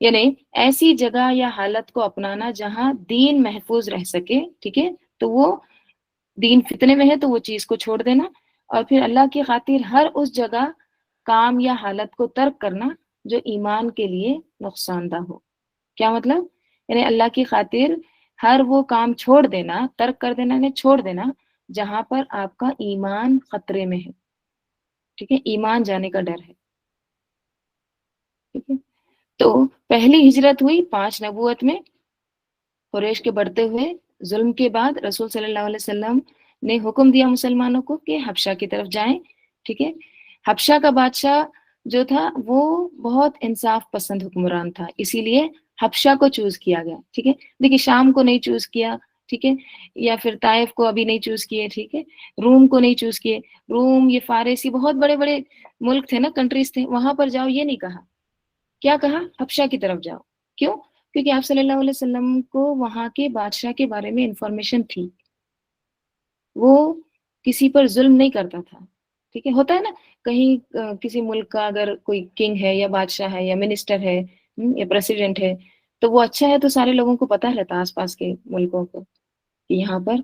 یعنی ایسی جگہ یا حالت کو اپنانا جہاں دین محفوظ رہ سکے، ٹھیک ہے، تو وہ دین فتنے میں ہے تو وہ چیز کو چھوڑ دینا، اور پھر اللہ کی خاطر ہر اس جگہ کام یا حالت کو ترک کرنا جو ایمان کے لیے نقصان دہ ہو۔ کیا مطلب؟ یعنی اللہ کی خاطر ہر وہ کام چھوڑ دینا، ترک کر دینا، یعنی چھوڑ دینا جہاں پر آپ کا ایمان خطرے میں ہے، ٹھیک ہے، ایمان جانے کا ڈر ہے، ٹھیک ہے۔ تو پہلی ہجرت ہوئی 5 نبوت میں، قریش کے بڑھتے ہوئے ظلم کے بعد رسول صلی اللہ علیہ وسلم نے حکم دیا مسلمانوں کو کہ حبشہ کی طرف جائیں، ٹھیک ہے۔ حبشہ کا بادشاہ جو تھا وہ بہت انصاف پسند حکمران تھا، اسی لیے حبشہ کو چوز کیا گیا، ٹھیک ہے۔ دیکھیے شام کو نہیں چوز کیا، ٹھیک ہے، یا پھر طائف کو ابھی نہیں چوز کیے، ٹھیک ہے، روم کو نہیں چوز کیے، روم یہ فارسی بہت بڑے بڑے ملک تھے نا، کنٹریز تھے، وہاں پر جاؤ یہ نہیں کہا، کیا کہا؟ حبشہ کی طرف جاؤ۔ کیوں؟ کیونکہ آپ صلی اللہ علیہ وسلم کو وہاں کے بادشاہ کے بارے میں انفارمیشن تھی، وہ کسی پر ظلم نہیں کرتا تھا، ٹھیک ہے۔ ہوتا ہے نا کہیں کسی ملک کا اگر کوئی کنگ ہے یا بادشاہ ہے یا منسٹر ہے یا پریسیڈنٹ ہے تو وہ اچھا ہے تو سارے لوگوں کو پتہ رہتا، آس پاس کے ملکوں کو، کہ یہاں پر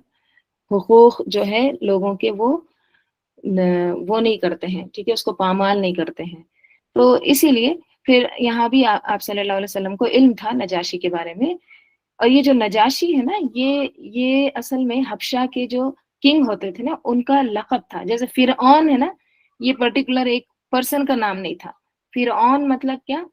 حقوق جو ہے لوگوں کے وہ نہیں کرتے ہیں، ٹھیک ہے، اس کو پامال نہیں کرتے ہیں۔ تو اسی لیے پھر یہاں بھی آپ صلی اللہ علیہ وسلم کو علم تھا نجاشی کے بارے میں، اور یہ جو نجاشی ہے نا یہ اصل میں حبشہ کے جو کنگ ہوتے تھے نا ان کا لقب تھا، جیسے فرعون ہے نا، یہ پرٹیکولر ایک پرسن کا نام نہیں تھا، فرعون مطلب کیا؟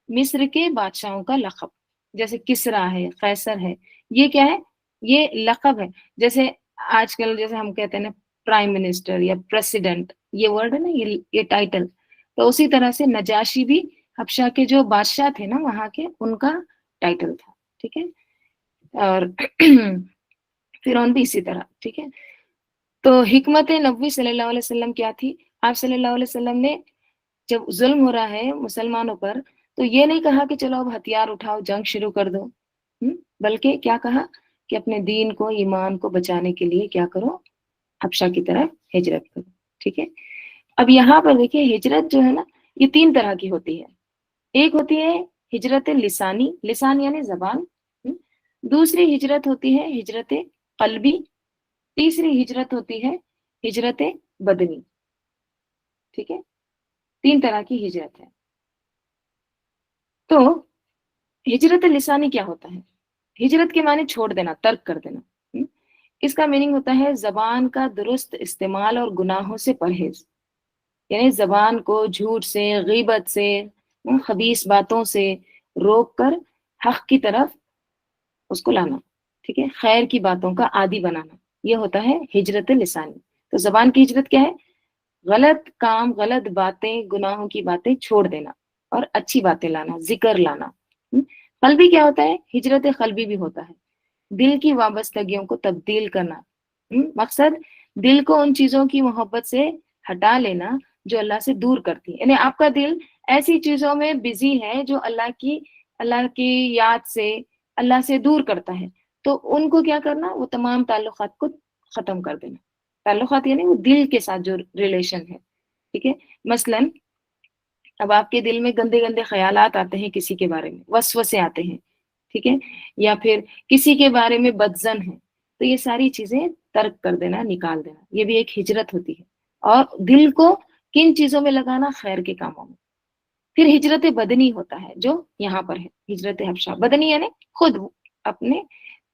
مصر کے بادشاہوں کا لقب، جیسے کسرا ہے، قیصر ہے، یہ کیا ہے؟ یہ لقب ہے۔ جیسے آج کل جیسے ہم کہتے ہیں نا پرائم منسٹر یا پریسیڈنٹ، یہ ورڈ ہے نا، یہ ٹائٹل، تو اسی طرح سے نجاشی بھی حبشہ کے جو بادشاہ تھے نا وہاں کے، ان کا ٹائٹل تھا، ٹھیک ہے، اور فرعون بھی اسی طرح، ٹھیک ہے۔ تو حکمت نبوی صلی اللہ علیہ وسلم کیا تھی؟ آپ صلی اللہ علیہ وسلم نے جب ظلم ہو رہا ہے مسلمانوں پر تو یہ نہیں کہا کہ چلو اب ہتھیار اٹھاؤ جنگ شروع کر دو، بلکہ کیا کہا کہ اپنے دین کو، ایمان کو بچانے کے لیے کیا کرو؟ حبشہ کی طرف ہجرت کرو، ٹھیک ہے۔ اب یہاں پر دیکھیں ہجرت جو ہے نا یہ 3 طرح کی ہوتی ہے، ایک ہوتی ہے ہجرت لسانی، لسان یعنی زبان، دوسری ہجرت ہوتی ہے ہجرت قلبی، تیسری ہجرت ہوتی ہے ہجرت بدنی، ٹھیک ہے، 3 طرح کی ہجرت ہے۔ تو ہجرت لسانی کیا ہوتا ہے؟ ہجرت کے معنی چھوڑ دینا، ترک کر دینا، اس کا میننگ ہوتا ہے زبان کا درست استعمال اور گناہوں سے پرہیز، یعنی زبان کو جھوٹ سے، غیبت سے، خبیث باتوں سے روک کر حق کی طرف اس کو لانا، ٹھیک ہے، خیر کی باتوں کا عادی بنانا، یہ ہوتا ہے ہجرت لسانی۔ تو زبان کی ہجرت کیا ہے؟ غلط کام، غلط باتیں، گناہوں کی باتیں چھوڑ دینا اور اچھی باتیں لانا، ذکر لانا۔ قلبی کیا ہوتا ہے؟ ہجرت قلبی بھی ہوتا ہے دل کی وابستگیوں کو تبدیل کرنا، مقصد دل کو ان چیزوں کی محبت سے ہٹا لینا جو اللہ سے دور کرتی ہے، یعنی آپ کا دل ایسی چیزوں میں بزی ہے جو اللہ کی یاد سے، اللہ سے دور کرتا ہے، تو ان کو کیا کرنا؟ وہ تمام تعلقات کو ختم کر دینا۔ تعلقات یعنی وہ دل کے ساتھ جو ریلیشن ہے، ٹھیک ہے۔ مثلاً اب آپ کے دل میں گندے گندے خیالات آتے ہیں کسی کے بارے میں، وسوسے آتے ہیں، ٹھیک ہے، یا پھر کسی کے بارے میں بدظن ہے، تو یہ ساری چیزیں ترک کر دینا، نکال دینا، یہ بھی ایک ہجرت ہوتی ہے۔ اور دل کو کن چیزوں میں لگانا؟ خیر کے کاموں میں۔ پھر ہجرت بدنی ہوتا ہے جو یہاں پر ہے، ہجرت حبشہ، بدنی یعنی خود اپنے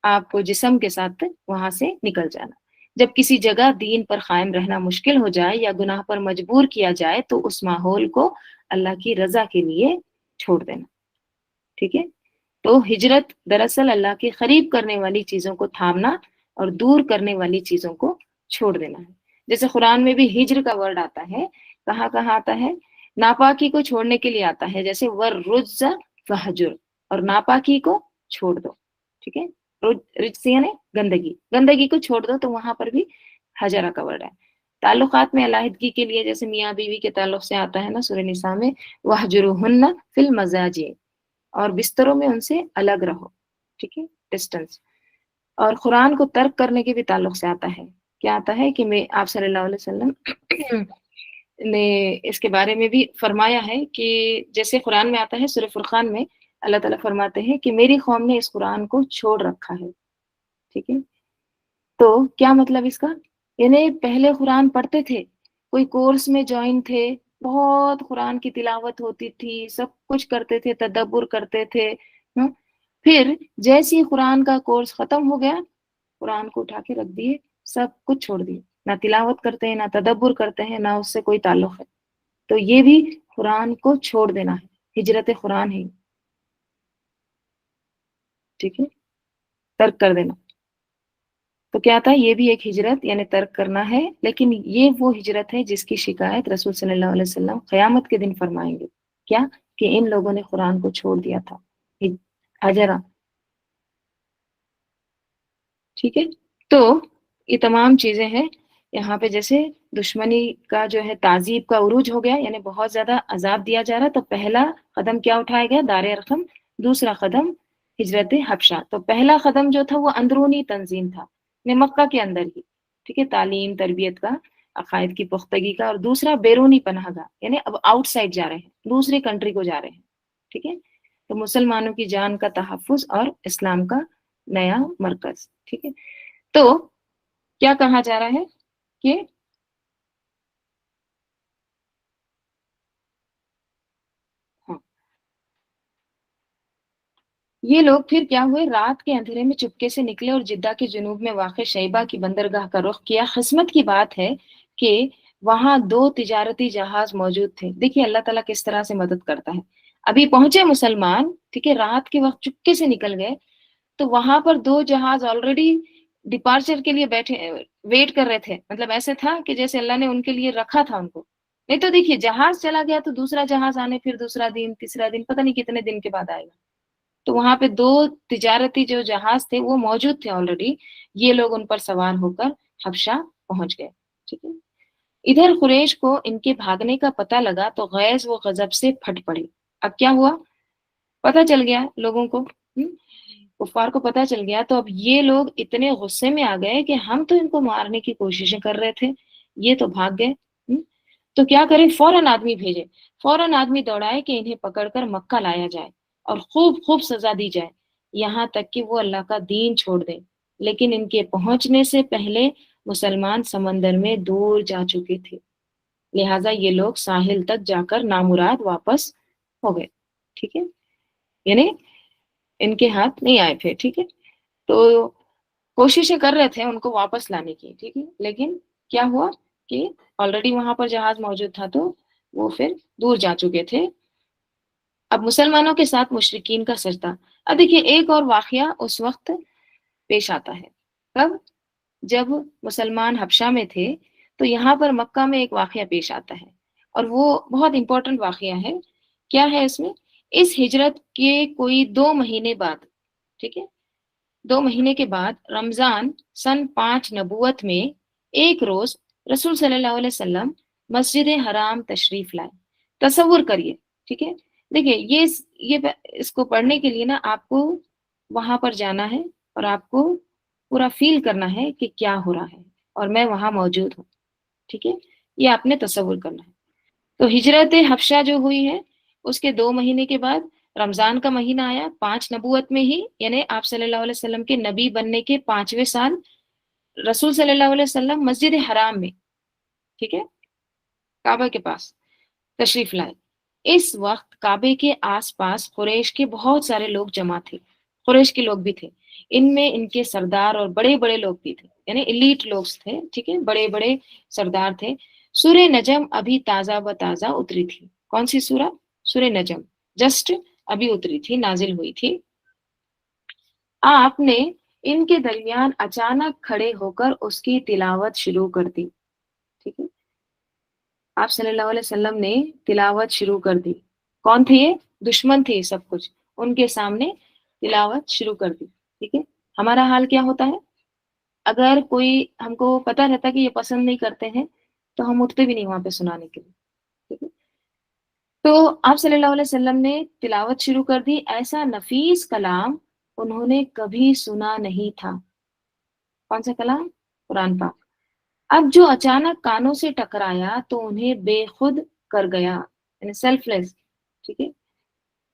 آپ کو جسم کے ساتھ وہاں سے نکل جانا۔ جب کسی جگہ دین پر قائم رہنا مشکل ہو جائے یا گناہ پر مجبور کیا جائے تو اس ماحول کو اللہ کی رضا کے لیے چھوڑ دینا، ٹھیک ہے۔ تو ہجرت دراصل اللہ کے قریب کرنے والی چیزوں کو تھامنا اور دور کرنے والی چیزوں کو چھوڑ دینا ہے۔ جیسے قرآن میں بھی ہجر کا ورڈ آتا ہے، کہاں کہاں آتا ہے؟ ناپاکی کو چھوڑنے کے لیے آتا ہے، جیسے ورجز فہجر، اور ناپاکی کو چھوڑ دو، ٹھیک ہے۔ رجس یعنی گندگی کو چھوڑ دو، تو وہاں پر بھی حجرہ کا ورڈ ہے۔ تعلقات میں علیحدگی کے لیے جیسے میاں بیوی کے تعلق سے آتا ہے نا سورہ نساء میں، وَاهْجُرُوهُنَّ فِي الْمَضَاجِعِ، اور بستروں میں ان سے الگ رہو، ٹھیک ہے، ڈسٹنس۔ اور قرآن کو ترک کرنے کے بھی تعلق سے آتا ہے، کیا آتا ہے کہ آپ صلی اللہ علیہ وسلم نے اس کے بارے میں بھی فرمایا ہے کہ جیسے قرآن میں آتا ہے سورہ فرقان میں اللہ تعالیٰ فرماتے ہیں کہ میری قوم نے اس قرآن کو چھوڑ رکھا ہے. ٹھیک ہے, تو کیا مطلب اس کا؟ یعنی پہلے قرآن پڑھتے تھے, کوئی کورس میں جوائن تھے, بہت قرآن کی تلاوت ہوتی تھی, سب کچھ کرتے تھے, تدبر کرتے تھے. پھر جیسے ہی قرآن کا کورس ختم ہو گیا, قرآن کو اٹھا کے رکھ دیے, سب کچھ چھوڑ دیے, نہ تلاوت کرتے ہیں, نہ تدبر کرتے ہیں, نہ اس سے کوئی تعلق ہے. تو یہ بھی قرآن کو چھوڑ دینا ہے, ہجرت قرآن ہے. ٹھیک ہے, ترک کر دینا. تو کیا تھا؟ یہ بھی ایک ہجرت یعنی ترک کرنا ہے, لیکن یہ وہ ہجرت ہے جس کی شکایت رسول صلی اللہ علیہ وسلم قیامت کے دن فرمائیں گے. کیا کہ ان لوگوں نے قرآن کو چھوڑ دیا تھا, حجرہ. ٹھیک ہے, تو یہ تمام چیزیں ہیں یہاں پہ. جیسے دشمنی کا جو ہے تعذیب کا عروج ہو گیا, یعنی بہت زیادہ عذاب دیا جا رہا, تو پہلا قدم کیا اٹھایا گیا؟ دار ارقم. دوسرا قدم ہجرت حبشہ. تو پہلا قدم جو تھا وہ اندرونی تنظیم تھا, مکہ کے اندر ہی. ٹھیک ہے, تعلیم تربیت کا, عقائد کی پختگی کا. اور دوسرا بیرونی پناہ گاہ, یعنی اب آؤٹ سائڈ جا رہے ہیں, دوسری کنٹری کو جا رہے ہیں. ٹھیک ہے, تو مسلمانوں کی جان کا تحفظ اور اسلام کا نیا مرکز. ٹھیک ہے, تو کیا کہا جا رہا ہے کہ یہ لوگ پھر کیا ہوئے؟ رات کے اندھیرے میں چپکے سے نکلے اور جدہ کے جنوب میں واقع شیبہ کی بندرگاہ کا رخ کیا. قسمت کی بات ہے کہ وہاں 2 تجارتی جہاز موجود تھے. دیکھیے اللہ تعالیٰ کس طرح سے مدد کرتا ہے. ابھی پہنچے مسلمان, ٹھیک ہے, رات کے وقت چپکے سے نکل گئے, تو وہاں پر 2 جہاز آلریڈی ڈپارچر کے لیے بیٹھے ویٹ کر رہے تھے. مطلب ایسے تھا کہ جیسے اللہ نے ان کے لیے رکھا تھا ان کو. نہیں تو دیکھیے جہاز چلا گیا تو دوسرا جہاز آنے, پھر دوسرا دن, تیسرا دن, پتہ نہیں کتنے دن کے بعد آئے گا. تو وہاں پہ 2 تجارتی جو جہاز تھے وہ موجود تھے آلریڈی. یہ لوگ ان پر سوار ہو کر حبشہ پہنچ گئے. ٹھیک ہے, ادھر قریش کو ان کے بھاگنے کا پتہ لگا تو غیظ و غضب سے پھٹ پڑی. اب کیا ہوا؟ پتہ چل گیا لوگوں کو, کفار کو پتہ چل گیا. تو اب یہ لوگ اتنے غصے میں آ گئے کہ ہم تو ان کو مارنے کی کوششیں کر رہے تھے, یہ تو بھاگ گئے. تو کیا کریں؟ فوراً آدمی بھیجے, فوراً آدمی دوڑائے کہ انہیں پکڑ کر مکہ لایا جائے اور خوب خوب سزا دی جائے, یہاں تک کہ وہ اللہ کا دین چھوڑ دیں. لیکن ان کے پہنچنے سے پہلے مسلمان سمندر میں دور جا چکے تھے, لہٰذا یہ لوگ ساحل تک جا کر نامراد واپس ہو گئے. ٹھیک ہے, یعنی ان کے ہاتھ نہیں آئے تھے. ٹھیک ہے, تو کوششیں کر رہے تھے ان کو واپس لانے کی. ٹھیک ہے, لیکن کیا ہوا کہ آلریڈی وہاں پر جہاز موجود تھا تو وہ پھر دور جا چکے تھے. اب مسلمانوں کے ساتھ مشرکین کا سجدہ. اب دیکھیے ایک اور واقعہ اس وقت پیش آتا ہے. کب؟ جب مسلمان حبشہ میں تھے تو یہاں پر مکہ میں ایک واقعہ پیش آتا ہے, اور وہ بہت امپورٹنٹ واقعہ ہے. کیا ہے اس میں؟ اس ہجرت کے کوئی 2 مہینے بعد, ٹھیک ہے, 2 مہینے کے بعد رمضان سن 5 نبوت میں ایک روز رسول صلی اللہ علیہ وسلم مسجد حرام تشریف لائے. تصور کریے. ٹھیک ہے, دیکھیے یہ اس کو پڑھنے کے لیے نا آپ کو وہاں پر جانا ہے اور آپ کو پورا فیل کرنا ہے کہ کیا ہو رہا ہے, اور میں وہاں موجود ہوں. ٹھیک ہے, یہ آپ نے تصور کرنا ہے. تو ہجرت حبشہ جو ہوئی ہے اس کے 2 مہینے کے بعد رمضان کا مہینہ آیا 5 نبوت میں ہی, یعنی آپ صلی اللہ علیہ وسلم کے نبی بننے کے 5ویں سال رسول صلی اللہ علیہ وسلم مسجد حرام میں, ٹھیک ہے, کعبہ کے پاس تشریف لائے. اس وقت کعبے کے آس پاس قریش کے بہت سارے لوگ جمع تھے. قریش کے لوگ بھی تھے, ان میں ان کے سردار اور بڑے بڑے لوگ بھی تھے, یعنی ایلیٹ لوگ تھے. ٹھیک ہے, بڑے بڑے سردار تھے. سورہ نجم ابھی تازہ و تازہ اتری تھی. کون سی سورہ؟ سورہ نجم جسٹ ابھی اتری تھی, نازل ہوئی تھی. آپ نے ان کے درمیان اچانک کھڑے ہو کر اس کی تلاوت شروع کر دی. ٹھیک ہے, آپ صلی اللہ علیہ وسلم نے تلاوت شروع کر دی. کون تھے یہ؟ دشمن تھے سب کچھ, ان کے سامنے تلاوت شروع کر دی. ٹھیک ہے, ہمارا حال کیا ہوتا ہے اگر کوئی ہم کو پتہ رہتا کہ یہ پسند نہیں کرتے ہیں تو ہم اٹھتے بھی نہیں وہاں پہ سنانے کے لیے. ٹھیک ہے, تو آپ صلی اللہ علیہ وسلم نے تلاوت شروع کر دی. ایسا نفیس کلام انہوں نے کبھی سنا نہیں تھا. کون سا کلام؟ قرآن پاک. اب جو اچانک کانوں سے ٹکرایا تو انہیں بے خود کر گیا, یعنی سیلف لیس. ٹھیک ہے,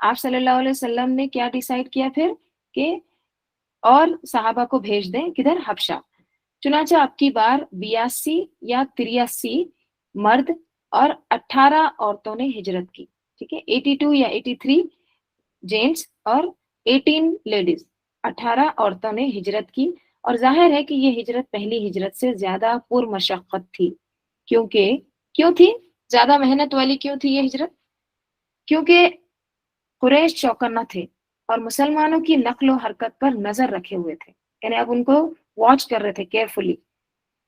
آپ صلی اللہ علیہ وسلم نے کیا ڈیسائیڈ کیا پھر کہ اور صحابہ کو بھیج دیں کدھر؟ حبشہ. چنانچہ اب کی بار 82 یا 83 مرد اور 18 عورتوں نے ہجرت کی. ٹھیک ہے، 82 یا 83 جینٹس اور 18 لیڈیز، 18 عورتوں نے ہجرت کی. اور ظاہر ہے کہ یہ ہجرت پہلی ہجرت سے زیادہ پر مشقت تھی. کیونکہ کیوں تھی زیادہ محنت والی؟ کیوں تھی یہ ہجرت؟ کیونکہ قریش چوکنا تھے اور مسلمانوں کی نقل و حرکت پر نظر رکھے ہوئے تھے. یعنی اب ان کو واچ کر رہے تھے کیئرفلی،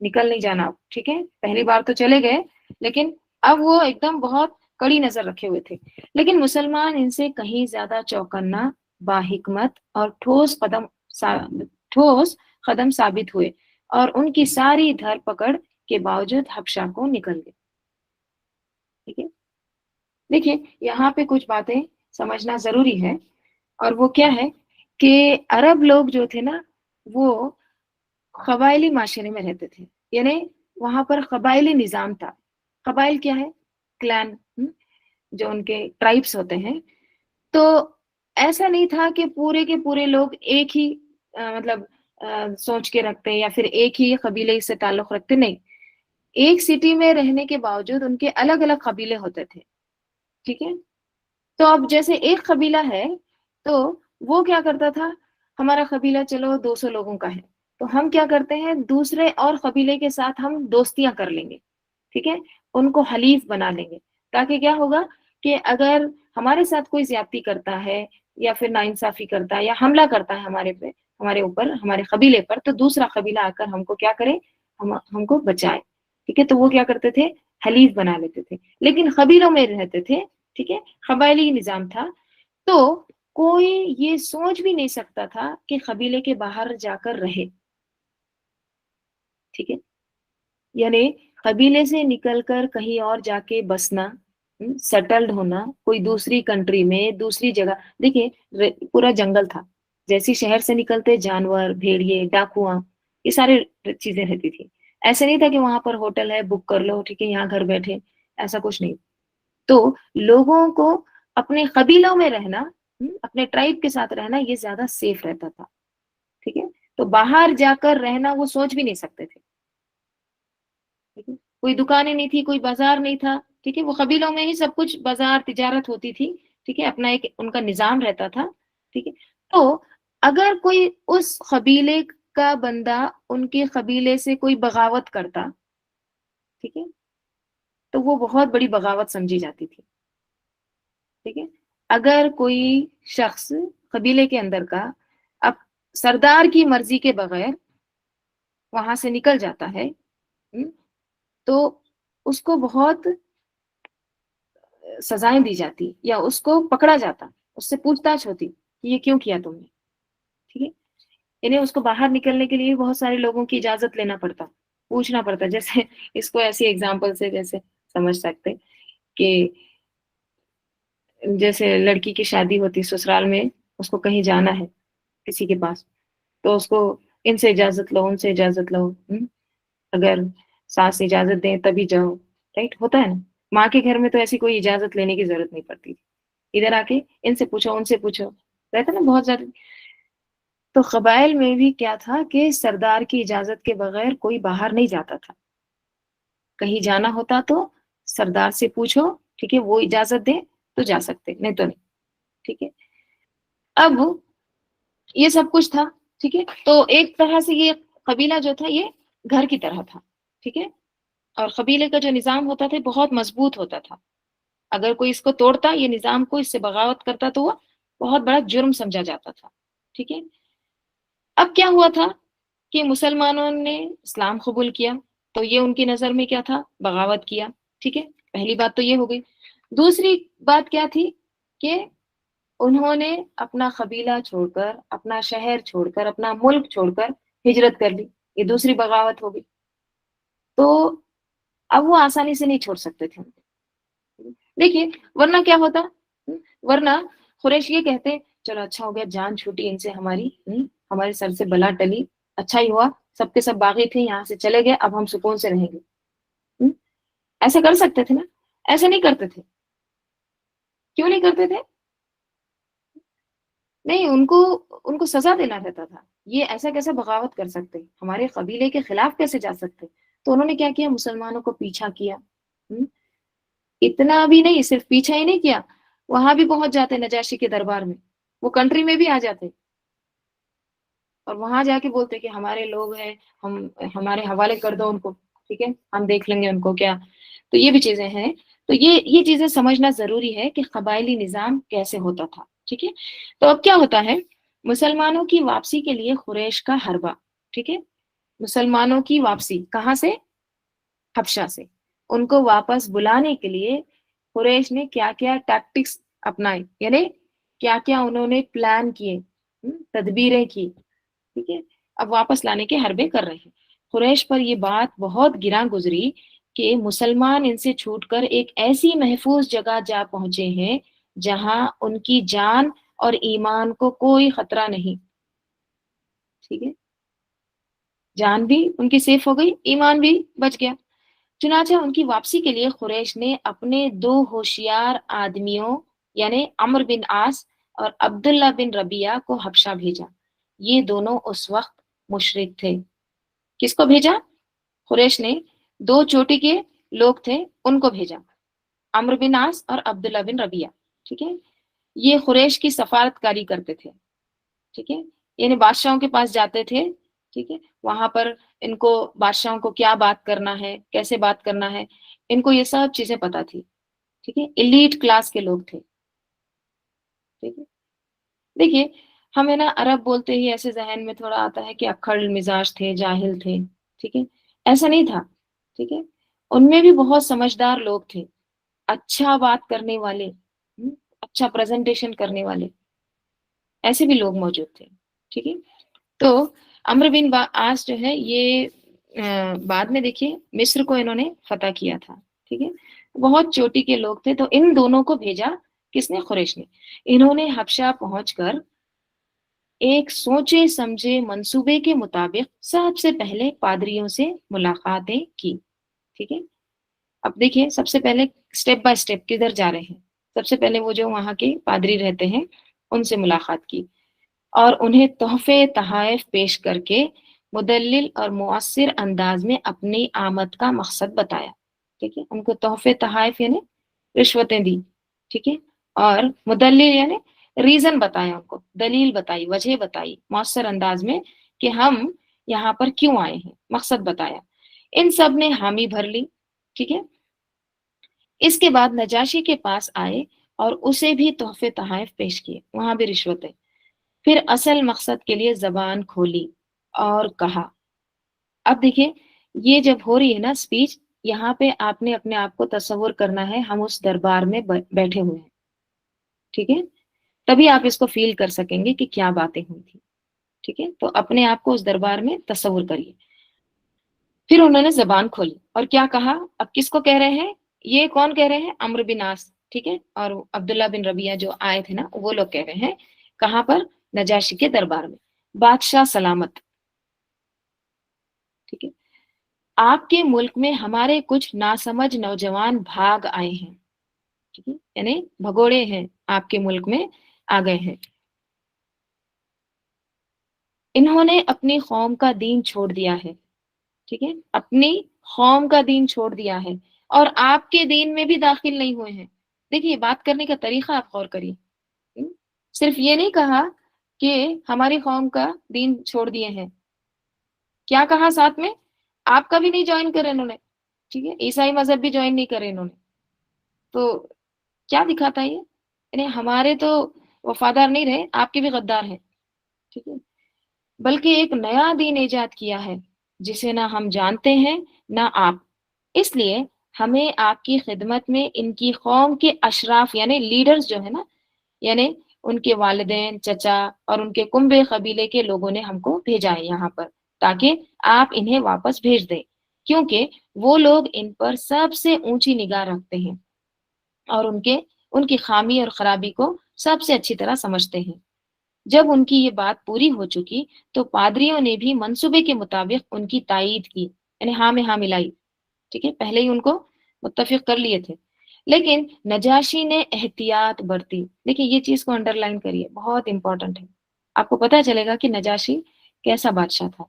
نکل نہیں جانا. ٹھیک ہے، پہلی بار تو چلے گئے لیکن اب وہ ایک دم بہت کڑی نظر رکھے ہوئے تھے. لیکن مسلمان ان سے کہیں زیادہ چوکنا، باحکمت اور ٹھوس قدم ثابت ہوئے اور ان کی ساری دھر پکڑ کے باوجود حبشہ کو نکل گئے. ٹھیک ہے، دیکھیے یہاں پہ کچھ باتیں سمجھنا ضروری ہے، اور وہ کیا ہے کہ عرب لوگ جو تھے نا وہ قبائلی معاشرے میں رہتے تھے. یعنی وہاں پر قبائلی نظام تھا. قبائل کیا ہے؟ کلان، جو ان کے ٹرائبس ہوتے ہیں. تو ایسا نہیں تھا کہ پورے کے پورے لوگ ایک ہی مطلب سوچ کے رکھتے یا پھر ایک ہی قبیلے سے تعلق رکھتے. نہیں، ایک سٹی میں رہنے کے باوجود ان کے الگ الگ قبیلے ہوتے تھے. ٹھیک ہے، تو اب جیسے ایک قبیلہ ہے تو وہ کیا کرتا تھا، ہمارا قبیلہ چلو 200 لوگوں کا ہے تو ہم کیا کرتے ہیں دوسرے اور قبیلے کے ساتھ ہم دوستیاں کر لیں گے. ٹھیک ہے، ان کو حلیف بنا لیں گے تاکہ کیا ہوگا کہ اگر ہمارے ساتھ کوئی زیادتی کرتا ہے یا پھر ناانصافی کرتا ہے یا حملہ کرتا ہے ہمارے اوپر، ہمارے قبیلے پر، تو دوسرا قبیلہ آ کر ہم کو کیا کرے، ہم کو بچائے. ٹھیک ہے، تو وہ کیا کرتے تھے، حلیف بنا لیتے تھے. لیکن قبیلوں میں رہتے تھے. ٹھیک ہے، قبائلی نظام تھا. تو کوئی یہ سوچ بھی نہیں سکتا تھا کہ قبیلے کے باہر جا کر رہے. ٹھیک ہے، یعنی قبیلے سے نکل کر کہیں اور جا کے بسنا، سیٹلڈ ہونا کوئی دوسری کنٹری میں، دوسری جگہ. دیکھیے پورا جنگل تھا، جیسی شہر سے نکلتے جانور، بھیڑیے، ڈاکواں، یہ سارے چیزیں رہتی تھی. ایسے نہیں تھا کہ وہاں پر ہوٹل ہے بک کر لو، ٹھیک ہے یہاں گھر بیٹھے، ایسا کچھ نہیں. تو لوگوں کو اپنے قبیلوں میں رہنا، اپنے ٹرائب کے ساتھ رہنا یہ زیادہ سیف رہتا تھا. ٹھیک ہے، تو باہر جا کر رہنا وہ سوچ بھی نہیں سکتے تھے. ٹھیک ہے، کوئی دکانیں نہیں تھی، کوئی بازار نہیں تھا. ٹھیک ہے، وہ قبیلوں میں ہی سب کچھ بازار تجارت ہوتی تھی. ٹھیک ہے، اپنا ایک ان کا نظام رہتا تھا. ٹھیک ہے، تو اگر کوئی اس قبیلے کا بندہ ان کے قبیلے سے کوئی بغاوت کرتا، ٹھیک ہے، تو وہ بہت بڑی بغاوت سمجھی جاتی تھی. ٹھیک ہے، اگر کوئی شخص قبیلے کے اندر کا اب سردار کی مرضی کے بغیر وہاں سے نکل جاتا ہے تو اس کو بہت سزائیں دی جاتی یا اس کو پکڑا جاتا، اس سے پوچھ تاچھ ہوتی کہ یہ کیوں کیا تم نے. ٹھیک ہے، انہیں اس کو باہر نکلنے کے لیے بہت سارے لوگوں کی اجازت لینا پڑتا، پوچھنا پڑتا. جیسے اس کو ایسی ایگزامپل سے جیسے سمجھ سکتے کہ جیسے لڑکی کی شادی ہوتی سسرال میں، اس کو کہیں جانا ہے کسی کے پاس، تو اس کو ان سے اجازت لو، ان سے اجازت لو. اگر ساس اجازت دیں تبھی جاؤ. رائٹ، ہوتا ہے نا. ماں کے گھر میں تو ایسی کوئی اجازت لینے کی ضرورت نہیں پڑتی، ادھر آ کے ان سے پوچھو، ان سے پوچھو، رہتا نا بہت زیادہ. تو قبائل میں بھی کیا تھا کہ سردار کی اجازت کے بغیر کوئی باہر نہیں جاتا تھا. کہیں جانا ہوتا تو سردار سے پوچھو، ٹھیک ہے، وہ اجازت دے تو جا سکتے، نہیں تو نہیں. ٹھیک ہے، اب یہ سب کچھ تھا. ٹھیک ہے، تو ایک طرح سے یہ قبیلہ جو تھا یہ گھر کی طرح تھا. ٹھیک ہے، اور قبیلے کا جو نظام ہوتا تھا بہت مضبوط ہوتا تھا. اگر کوئی اس کو توڑتا، یہ نظام کو، اس سے بغاوت کرتا تو وہ بہت بڑا جرم سمجھا جاتا تھا. ٹھیک ہے، اب کیا ہوا تھا کہ مسلمانوں نے اسلام قبول کیا تو یہ ان کی نظر میں کیا تھا، بغاوت کیا. ٹھیک ہے، پہلی بات تو یہ ہو گئی. دوسری بات کیا تھی کہ انہوں نے اپنا قبیلہ چھوڑ کر، اپنا شہر چھوڑ کر، اپنا ملک چھوڑ کر ہجرت کر لی. یہ دوسری بغاوت ہو گئی. تو اب وہ آسانی سے نہیں چھوڑ سکتے تھے. دیکھیے ورنہ کیا ہوتا، ورنہ قریش یہ کہتے چلو اچھا ہو گیا جان چھوٹی ان سے، ہمارے سر سے بلا ٹلی، اچھا ہی ہوا، سب کے سب باغی تھے یہاں سے چلے گئے، اب ہم سکون سے رہیں گے. ایسا کر سکتے تھے نا، ایسے نہیں کرتے تھے. کیوں نہیں کرتے تھے؟ نہیں، ان کو سزا دینا رہتا تھا. یہ ایسا کیسے بغاوت کر سکتے، ہمارے قبیلے کے خلاف کیسے جا سکتے. تو انہوں نے کیا کیا، مسلمانوں کو پیچھا کیا. ہم؟ اتنا بھی نہیں، صرف پیچھا ہی نہیں کیا، وہاں بھی پہنچ جاتے نجاشی کے دربار میں، وہ کنٹری میں بھی آ جاتے اور وہاں جا کے بولتے کہ ہمارے لوگ ہیں، ہمارے حوالے کر دو ان کو، ٹھیک ہے، ہم دیکھ لیں گے ان کو کیا. تو یہ بھی چیزیں ہیں. تو یہ چیزیں سمجھنا ضروری ہے کہ قبائلی نظام کیسے ہوتا تھا. ٹھیک ہے. تو اب کیا ہوتا ہے، مسلمانوں کی واپسی کے لیے قریش کا حربہ. ٹھیک ہے. مسلمانوں کی واپسی کہاں سے، حبشہ سے. ان کو واپس بلانے کے لیے قریش نے کیا کیا ٹیکٹکس اپنائے، یعنی کیا کیا انہوں نے پلان کیے، تدبیریں کی. ٹھیک ہے. اب واپس لانے کے حربے کر رہے ہیں. قریش پر یہ بات بہت گراں گزری کہ مسلمان ان سے چھوٹ کر ایک ایسی محفوظ جگہ جا پہنچے ہیں جہاں ان کی جان اور ایمان کو کوئی خطرہ نہیں. ٹھیک ہے. جان بھی ان کی سیف ہو گئی، ایمان بھی بچ گیا. چنانچہ ان کی واپسی کے لیے قریش نے اپنے 2 ہوشیار آدمیوں یعنی عمرو بن عاص اور عبداللہ بن ربیعہ کو حبشہ بھیجا. یہ دونوں اس وقت مشرک تھے. کس کو بھیجا؟ قریش نے 2 چوٹی کے لوگ تھے، ان کو بھیجا، عمرو بن عاص اور عبداللہ بن ربیعہ. ٹھیک ہے. یہ قریش کی سفارت کاری کرتے تھے. ٹھیک ہے. یعنی بادشاہوں کے پاس جاتے تھے. ٹھیک ہے. وہاں پر ان کو بادشاہوں کو کیا بات کرنا ہے، کیسے بات کرنا ہے، ان کو یہ سب چیزیں پتا تھی. ٹھیک ہے. ایلیٹ کلاس کے لوگ تھے. ٹھیک ہے. دیکھیے، ہمیں نا عرب بولتے ہی ایسے ذہن میں تھوڑا آتا ہے کہ اکھڑ مزاج تھے، جاہل تھے. ٹھیک ہے. ایسا نہیں تھا. ٹھیک ہے. ان میں بھی بہت سمجھدار لوگ تھے، اچھا بات کرنے والے، اچھا پریزنٹیشن کرنے والے، ایسے بھی لوگ موجود تھے. ٹھیک ہے. تو عمرو بن عاص جو ہے یہ بعد میں دیکھیے مصر کو انہوں نے فتح کیا تھا. ٹھیک ہے. بہت چوٹی کے لوگ تھے. تو ان دونوں کو بھیجا کس نے؟ قریش نے. انہوں نے حبشہ پہنچ کر ایک سوچے سمجھے منصوبے کے مطابق سب سے پہلے پادریوں سے ملاقاتیں کی. ٹھیک ہے. اب دیکھیے سب سے پہلے سٹیپ بائی سٹیپ کدھر جا رہے ہیں. سب سے پہلے وہ جو وہاں کے پادری رہتے ہیں ان سے ملاقات کی اور انہیں تحفے تحائف پیش کر کے مدلل اور مؤثر انداز میں اپنی آمد کا مقصد بتایا. ٹھیک ہے. ان کو تحفے تحائف یعنی رشوتیں دی. ٹھیک ہے. اور مدلل یعنی ریزن بتایا، ان کو دلیل بتائی، وجہ بتائی مؤثر انداز میں کہ ہم یہاں پر کیوں آئے ہیں، مقصد بتایا. ان سب نے حامی بھر لی. ٹھیک ہے. اس کے بعد نجاشی کے پاس آئے اور اسے بھی تحفے تحائف پیش کیے، وہاں بھی رشوتیں. پھر اصل مقصد کے لیے زبان کھولی اور کہا. اب دیکھیں یہ جب ہو رہی ہے نا سپیچ، یہاں پہ آپ نے اپنے آپ کو تصور کرنا ہے ہم اس دربار میں بیٹھے ہوئے ہیں. ٹھیک ہے. تبھی آپ اس کو فیل کر سکیں گے کہ کیا باتیں ہوئی تھی. ٹھیک ہے. تو اپنے آپ کو اس دربار میں تصور کریے. پھر انہوں نے زبان کھولی اور کیا کہا. اب کس کو کہہ رہے ہیں؟ یہ کون کہہ رہے ہیں؟ عمرو بن عاص. ٹھیک ہے. اور عبداللہ بن ربیعہ جو آئے تھے نا وہ لوگ کہہ رہے ہیں. کہاں پر؟ نجاشی کے دربار میں. بادشاہ سلامت. ٹھیک ہے. آپ کے ملک میں ہمارے کچھ ناسمجھ نوجوان بھاگ آئے ہیں. ٹھیک ہے. یعنی بھگوڑے ہیں، آپ کے ملک میں آ گئے ہیں. انہوں نے اپنی قوم کا دین چھوڑ دیا ہے. ٹھیک ہے. اپنی قوم کا دین چھوڑ دیا ہے اور آپ کے دین میں بھی داخل نہیں ہوئے ہیں. دیکھیے بات کرنے کا طریقہ آپ غور کریے. صرف یہ نہیں کہا کہ ہماری قوم کا دین چھوڑ دیے ہیں، کیا کہا ساتھ میں؟ آپ کا بھی نہیں جوائن کرے انہوں نے. ٹھیک ہے. عیسائی مذہب بھی جوائن نہیں کرے انہوں نے. تو کیا دکھاتا ہے یہ؟ یعنی ہمارے تو وفادار نہیں رہے، آپ کے بھی غدار ہیں. ٹھیک ہے. بلکہ ایک نیا دین ایجاد کیا ہے جسے نہ ہم جانتے ہیں نہ آپ. اس لیے ہمیں آپ کی خدمت میں ان کی قوم کے اشراف یعنی لیڈرز جو ہے نا، یعنی ان کے والدین، چچا اور ان کے کنبے قبیلے کے لوگوں نے ہم کو بھیجا ہے یہاں پر تاکہ آپ انہیں واپس بھیج دیں، کیونکہ وہ لوگ ان پر سب سے اونچی نگاہ رکھتے ہیں اور ان کی خامی اور خرابی کو سب سے اچھی طرح سمجھتے ہیں. جب ان کی یہ بات پوری ہو چکی تو پادریوں نے بھی منصوبے کے مطابق ان کی تائید کی، یعنی ہاں میں ہاں ملائی. ٹھیک ہے. پہلے ہی ان کو متفق کر لیے تھے. لیکن نجاشی نے احتیاط برتی. دیکھیے یہ چیز کو انڈر لائن کریے، بہت امپورٹنٹ ہے. آپ کو پتا چلے گا کہ نجاشی کیسا بادشاہ تھا.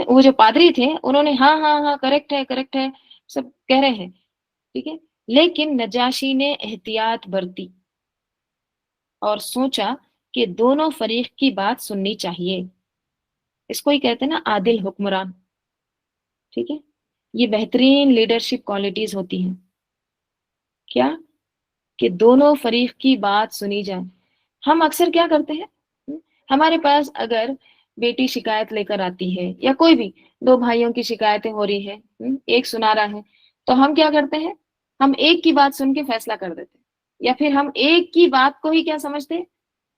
وہ جو پادری تھے انہوں نے ہاں ہاں ہاں کریکٹ ہے سب کہہ رہے ہیں، ٹھیک ہے، لیکن نجاشی نے احتیاط برتی اور سوچا کہ دونوں فریق کی بات سننی چاہیے. اس کو ہی کہتے ہیں نا عادل حکمران. ٹھیک ہے، یہ بہترین لیڈرشپ کوالٹیز ہوتی ہیں. کیا کہ دونوں فریق کی بات سنی جائے. ہم اکثر کیا کرتے ہیں، ہمارے پاس اگر بیٹی شکایت لے کر آتی ہے یا کوئی بھی دو بھائیوں کی شکایتیں ہو رہی ہے، ایک سنا رہا ہے، تو ہم کیا کرتے ہیں، ہم ایک کی بات سن کے فیصلہ کر دیتے ہیں، یا پھر ہم ایک کی بات کو ہی کیا سمجھتے ہیں،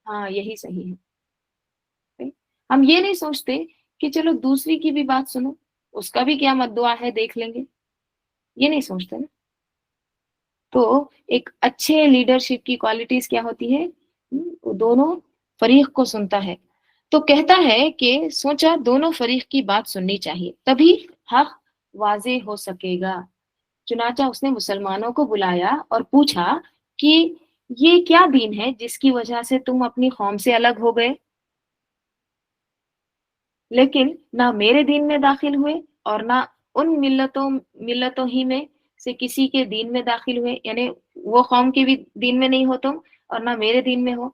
ہاں یہی صحیح ہے. ہم یہ نہیں سوچتے کہ چلو دوسری کی بھی بات سنو، اس کا بھی کیا مدعا ہے دیکھ لیں گے، یہ نہیں سوچتے نا. تو ایک اچھے لیڈرشپ کی کوالٹیز کیا ہوتی ہے، وہ دونوں فریق کو سنتا ہے. تو کہتا ہے کہ سوچا دونوں فریق کی بات سننی چاہیے تبھی حق واضح ہو سکے گا. چنانچہ اس نے مسلمانوں کو بلایا اور پوچھا کہ یہ کیا دین ہے جس کی وجہ سے تم اپنی قوم سے الگ ہو گئے، لیکن نہ میرے دین میں داخل ہوئے اور نہ ان ملتوں ہی میں سے کسی کے دین میں داخل ہوئے، یعنی وہ قوم کے بھی دین میں نہیں ہو تم اور نہ میرے دین میں ہو.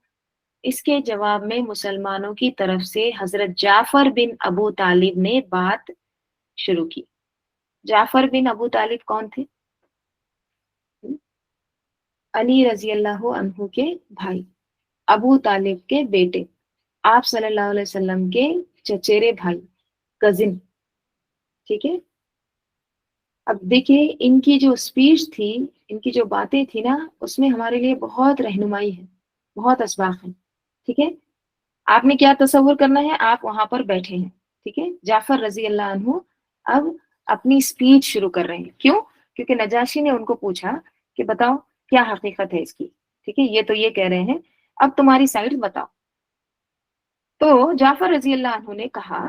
اس کے جواب میں مسلمانوں کی طرف سے حضرت جعفر بن ابو طالب نے بات شروع کی. جعفر بن ابو طالب کون تھے؟ علی رضی اللہ عنہ کے بھائی، ابو طالب کے بیٹے، آپ صلی اللہ علیہ وسلم کے چچیرے بھائی، کزن. ٹھیک ہے، اب دیکھیے ان کی جو اسپیچ تھی، ان کی جو باتیں تھی نا، اس میں ہمارے لیے بہت رہنمائی ہے، بہت اسباق ہے. ٹھیک ہے، آپ نے کیا تصور کرنا ہے، آپ وہاں پر بیٹھے ہیں، ٹھیک ہے، جعفر رضی اللہ عنہ اب اپنی اسپیچ شروع کر رہے ہیں. کیوں؟ کیونکہ نجاشی نے ان کو پوچھا کہ بتاؤ کیا حقیقت ہے اس کی. ٹھیک ہے، یہ تو یہ کہہ رہے ہیں، اب تمہاری سائڈ بتاؤ. تو جعفر رضی اللہ عنہ نے کہا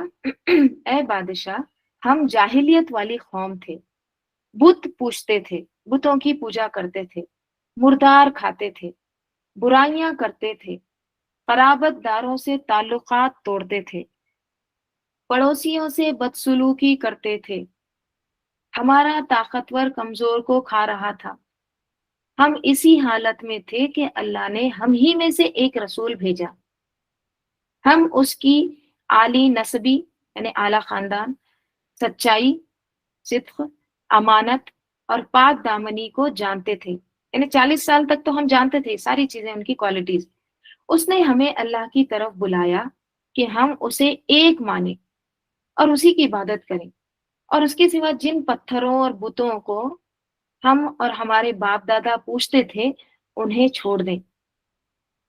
اے بادشاہ، ہم جاہلیت والی قوم تھے، بت پوجتے تھے، بتوں کی پوجا کرتے تھے، مردار کھاتے تھے، برائیاں کرتے تھے، قرابت داروں سے تعلقات توڑتے تھے، پڑوسیوں سے بدسلوکی کرتے تھے. ہمارا طاقتور کمزور کو کھا رہا تھا. ہم اسی حالت میں تھے کہ اللہ نے ہم ہی میں سے ایک رسول بھیجا. ہم اس کی عالی نسبی یعنی اعلی خاندان، سچائی، صدق، امانت اور پاک دامنی کو جانتے تھے. یعنی 40 سال تک تو ہم جانتے تھے ساری چیزیں، ان کی کوالٹیز. اس نے ہمیں اللہ کی طرف بلایا کہ ہم اسے ایک مانیں اور اسی کی عبادت کریں، اور اس کے سوا جن پتھروں اور بتوں کو ہم اور ہمارے باپ دادا پوجتے تھے انہیں چھوڑ دیں.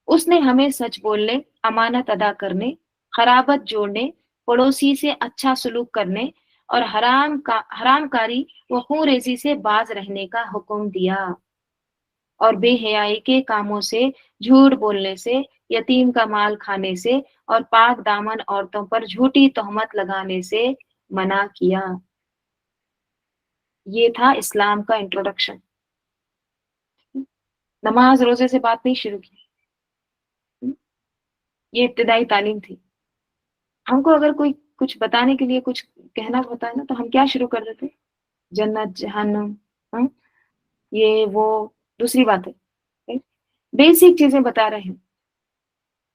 اس نے ہمیں سچ بولنے، امانت ادا کرنے، خرابت جوڑنے، پڑوسی سے اچھا سلوک کرنے اور حرام کاری و خون ریزی سے باز رہنے کا حکم دیا، اور بے حیائی کے کاموں سے، جھوٹ بولنے سے، یتیم کا مال کھانے سے اور پاک دامن عورتوں پر جھوٹی تہمت لگانے سے منع کیا. یہ تھا اسلام کا انٹروڈکشن. نماز روزے سے بات نہیں شروع کی، یہ ابتدائی تعلیم تھی. ہم کو اگر کوئی کچھ بتانے کے لیے کچھ کہنا ہوتا ہے نا تو ہم کیا شروع کر دیتے، جنت جہنم، یہ وہ دوسری بات ہے. بیسک چیزیں بتا رہے ہیں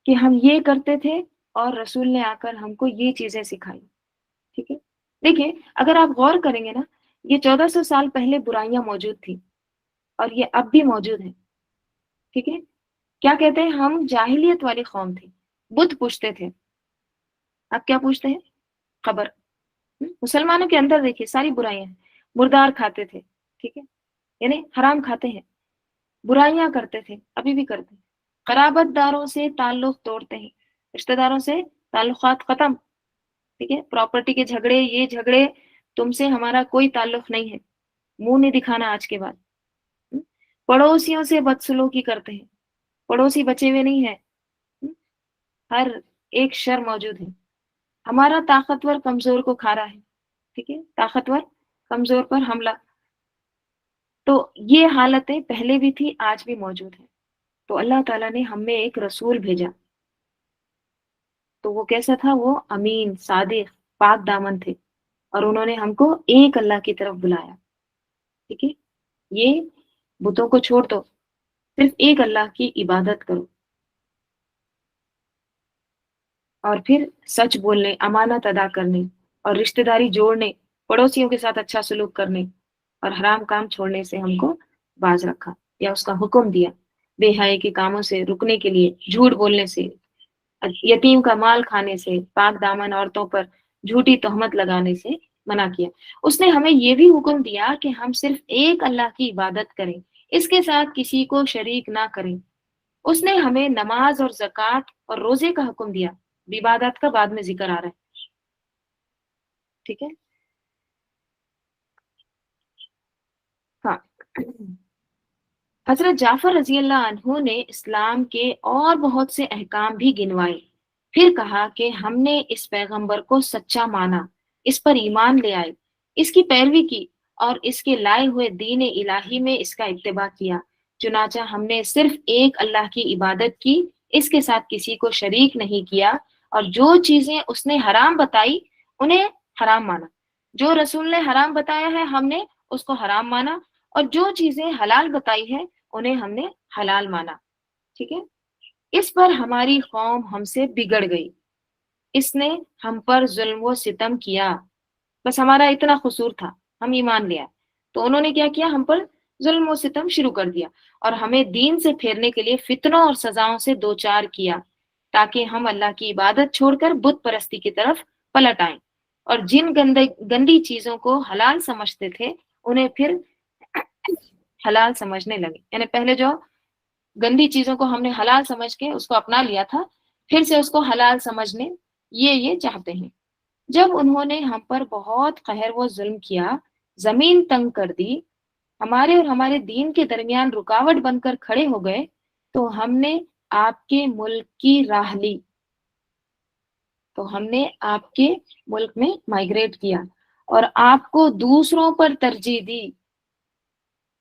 کہ ہم یہ کرتے تھے اور رسول نے آ کر ہم کو یہ چیزیں سکھائی. ٹھیک ہے، دیکھیں اگر آپ غور کریں گے نا، یہ 1400 سال پہلے برائیاں موجود تھیں اور یہ اب بھی موجود ہیں. ٹھیک ہے، کیا کہتے ہیں، ہم جاہلیت والی قوم تھی، بت پوجتے تھے. اب کیا پوچھتے ہیں، خبر. مسلمانوں کے اندر دیکھیے ساری برائیاں ہیں. مردار کھاتے تھے، ٹھیک ہے، یعنی حرام کھاتے ہیں، برائیاں کرتے تھے، ابھی بھی کرتے ہیں، قرابت داروں سے تعلق توڑتے ہیں، رشتہ داروں سے تعلقات ختم. ٹھیک ہے، پراپرٹی کے جھگڑے، یہ جھگڑے، تم سے ہمارا کوئی تعلق نہیں ہے، منہ نہیں دکھانا آج کے بعد. پڑوسیوں سے بدسلوکی کرتے ہیں، پڑوسی بچے ہوئے نہیں ہیں، ہر ایک شر موجود ہے. ہمارا طاقتور کمزور کو کھا رہا ہے. ٹھیک ہے، طاقتور کمزور پر حملہ. تو یہ حالتیں پہلے بھی تھی، آج بھی موجود ہیں. تو اللہ تعالیٰ نے ہم میں ایک رسول بھیجا، تو وہ کیسا تھا؟ وہ امین، صادق، پاک دامن تھے، اور انہوں نے ہم کو ایک اللہ کی طرف بلایا. ٹھیک ہے، یہ بتوں کو چھوڑ دو، صرف ایک اللہ کی عبادت کرو، اور پھر سچ بولنے، امانت ادا کرنے، اور رشتہ داری جوڑنے، پڑوسیوں کے ساتھ اچھا سلوک کرنے، اور حرام کام چھوڑنے سے ہم کو باز رکھا یا اس کا حکم دیا. بے حیائی کے کاموں سے رکنے کے لیے، جھوٹ بولنے سے، یتیم کا مال کھانے سے، پاک دامن عورتوں پر جھوٹی تہمت لگانے سے منع کیا. اس نے ہمیں یہ بھی حکم دیا کہ ہم صرف ایک اللہ کی عبادت کریں، اس کے ساتھ کسی کو شریک نہ کریں. اس نے ہمیں نماز اور زکوٰۃ اور روزے کا حکم دیا. عبادات کا بعد میں ذکر آ رہا ہے. ٹھیک ہے، ہاں. حضرت جعفر رضی اللہ عنہ نے اسلام کے اور بہت سے احکام بھی گنوائے، پھر کہا کہ ہم نے اس پیغمبر کو سچا مانا، اس پر ایمان لے آئے، اس کی پیروی کی، اور اس کے لائے ہوئے دین الہی میں اس کا اتباع کیا. چنانچہ ہم نے صرف ایک اللہ کی عبادت کی، اس کے ساتھ کسی کو شریک نہیں کیا، اور جو چیزیں اس نے حرام بتائی انہیں حرام مانا. جو رسول نے حرام بتایا ہے ہم نے اس کو حرام مانا، اور جو چیزیں حلال بتائی ہے انہیں ہم نے حلال مانا. ٹھیک ہے، اس پر ہماری قوم ہم سے بگڑ گئی، اس نے ہم پر ظلم و ستم کیا. بس ہمارا اتنا قصور تھا، ہم ایمان لے آئے، تو انہوں نے کیا کیا؟ ہم پر ظلم و ستم شروع کر دیا، اور ہمیں دین سے پھیرنے کے لیے فتنوں اور سزاؤں سے دوچار کیا، تاکہ ہم اللہ کی عبادت چھوڑ کر بت پرستی کی طرف پلٹ آئیں، اور جن گندی چیزوں کو حلال سمجھتے تھے انہیں پھر حلال سمجھنے لگے. یعنی پہلے جو گندی چیزوں کو ہم نے حلال سمجھ کے اس کو اپنا لیا تھا، پھر سے اس کو حلال سمجھنے یہ چاہتے ہیں. جب انہوں نے ہم پر بہت قہر و ظلم کیا، زمین تنگ کر دی، ہمارے اور ہمارے دین کے درمیان رکاوٹ بن کر کھڑے ہو گئے، تو ہم نے آپ کے ملک کی راہ لی، تو ہم نے آپ کے ملک میں مائگریٹ کیا اور آپ کو دوسروں پر ترجیح دی.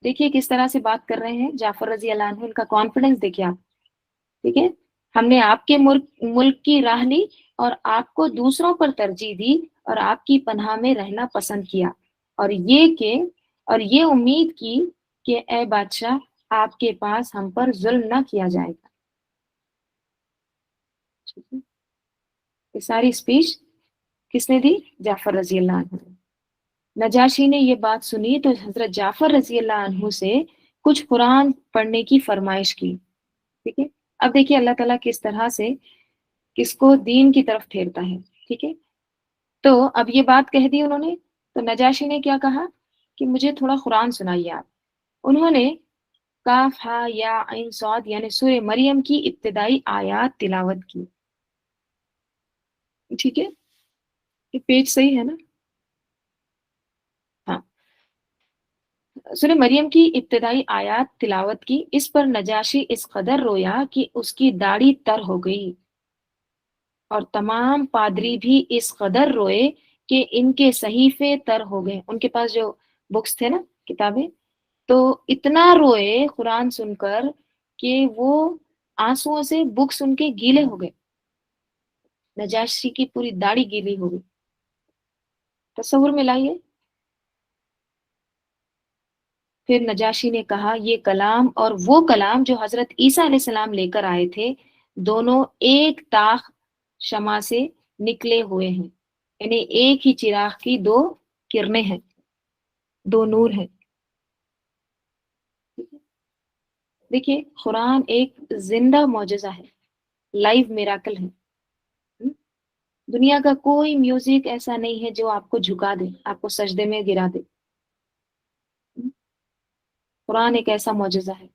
دیکھیے کس طرح سے بات کر رہے ہیں جعفر رضی اللہ عنہ، ان کا کانفیڈنس دیکھیے آپ. ٹھیک ہے، ہم نے آپ کے ملک کی راہ لی اور آپ کو دوسروں پر ترجیح دی، اور آپ کی پناہ میں رہنا پسند کیا، اور یہ امید کی کہ اے بادشاہ آپ کے پاس ہم پر ظلم نہ کیا جائے گا. یہ ساری اسپیچ کس نے دی؟ جعفر رضی اللہ عنہ نے. نجاشی نے یہ بات سنی تو حضرت جعفر رضی اللہ عنہ سے کچھ قرآن پڑھنے کی فرمائش کی. ٹھیک ہے، اب دیکھیے اللہ تعالیٰ کس طرح سے کس کو دین کی طرف پھیرتا ہے. ٹھیک ہے، تو اب یہ بات کہہ دی انہوں نے، تو نجاشی نے کیا کہا کہ مجھے تھوڑا قرآن سنائیے آپ. انہوں نے کاف ہا یا عین صاد یعنی سورہ مریم کی ابتدائی آیات تلاوت کی. ٹھیک ہے، یہ پیج صحیح ہے نا؟ ہاں، سورہ مریم کی ابتدائی آیات تلاوت کی. اس پر نجاشی اس قدر رویا کہ اس کی داڑھی تر ہو گئی، اور تمام پادری بھی اس قدر روئے کہ ان کے صحیفے تر ہو گئے. ان کے پاس جو بکس تھے نا، کتابیں، تو اتنا روئے قرآن سن کر کہ وہ آنسوؤں سے بکس ان کے گیلے ہو گئے. نجاشی کی پوری داڑھی گیلی ہو گئی. تصور میں لائیے. پھر نجاشی نے کہا یہ کلام اور وہ کلام جو حضرت عیسیٰ علیہ السلام لے کر آئے تھے دونوں ایک طاق شمع سے نکلے ہوئے ہیں، یعنی ایک ہی چراغ کی دو کرنیں ہیں، دو نور ہیں. دیکھیے قرآن ایک زندہ معجزہ ہے، لائیو میراکل ہے. دنیا کا کوئی میوزک ایسا نہیں ہے جو آپ کو جھکا دے، آپ کو سجدے میں گرا دے. قرآن ایک ایسا معجزہ ہے.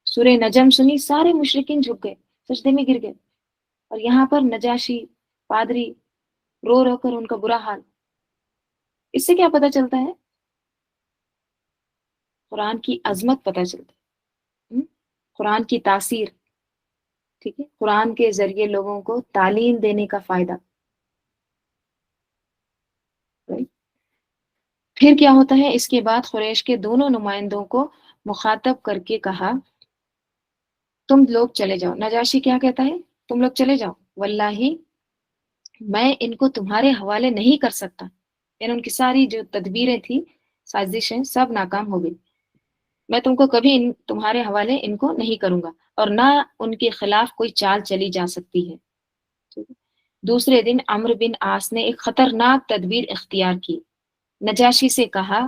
سورہ نجم سنی، سارے مشرکین جھک گئے، سجدے میں گر گئے، اور یہاں پر نجاشی پادری رو رو کر ان کا برا حال. اس سے کیا پتہ چلتا ہے؟ قرآن کی عظمت پتہ چلتا ہے، قرآن کی تاثیر. ٹھیک ہے، قرآن کے ذریعے لوگوں کو تعلیم دینے کا فائدہ. پھر کیا ہوتا ہے، اس کے بعد قریش کے دونوں نمائندوں کو مخاطب کر کے کہا تم لوگ چلے جاؤ۔ نجاشی کیا کہتا ہے، تم لوگ چلے جاؤ، واللہ میں ان کو تمہارے حوالے نہیں کر سکتا، یعنی ان کی ساری جو تدبیریں تھی، سازشیں، سب ناکام ہو گئی، میں تم کو کبھی تمہارے حوالے ان کو نہیں کروں گا، اور نہ ان کے خلاف کوئی چال چلی جا سکتی ہے۔ ٹھیک ہے؟ دوسرے دن عمرو بن عاص نے ایک خطرناک تدبیر اختیار کی، نجاشی سے کہا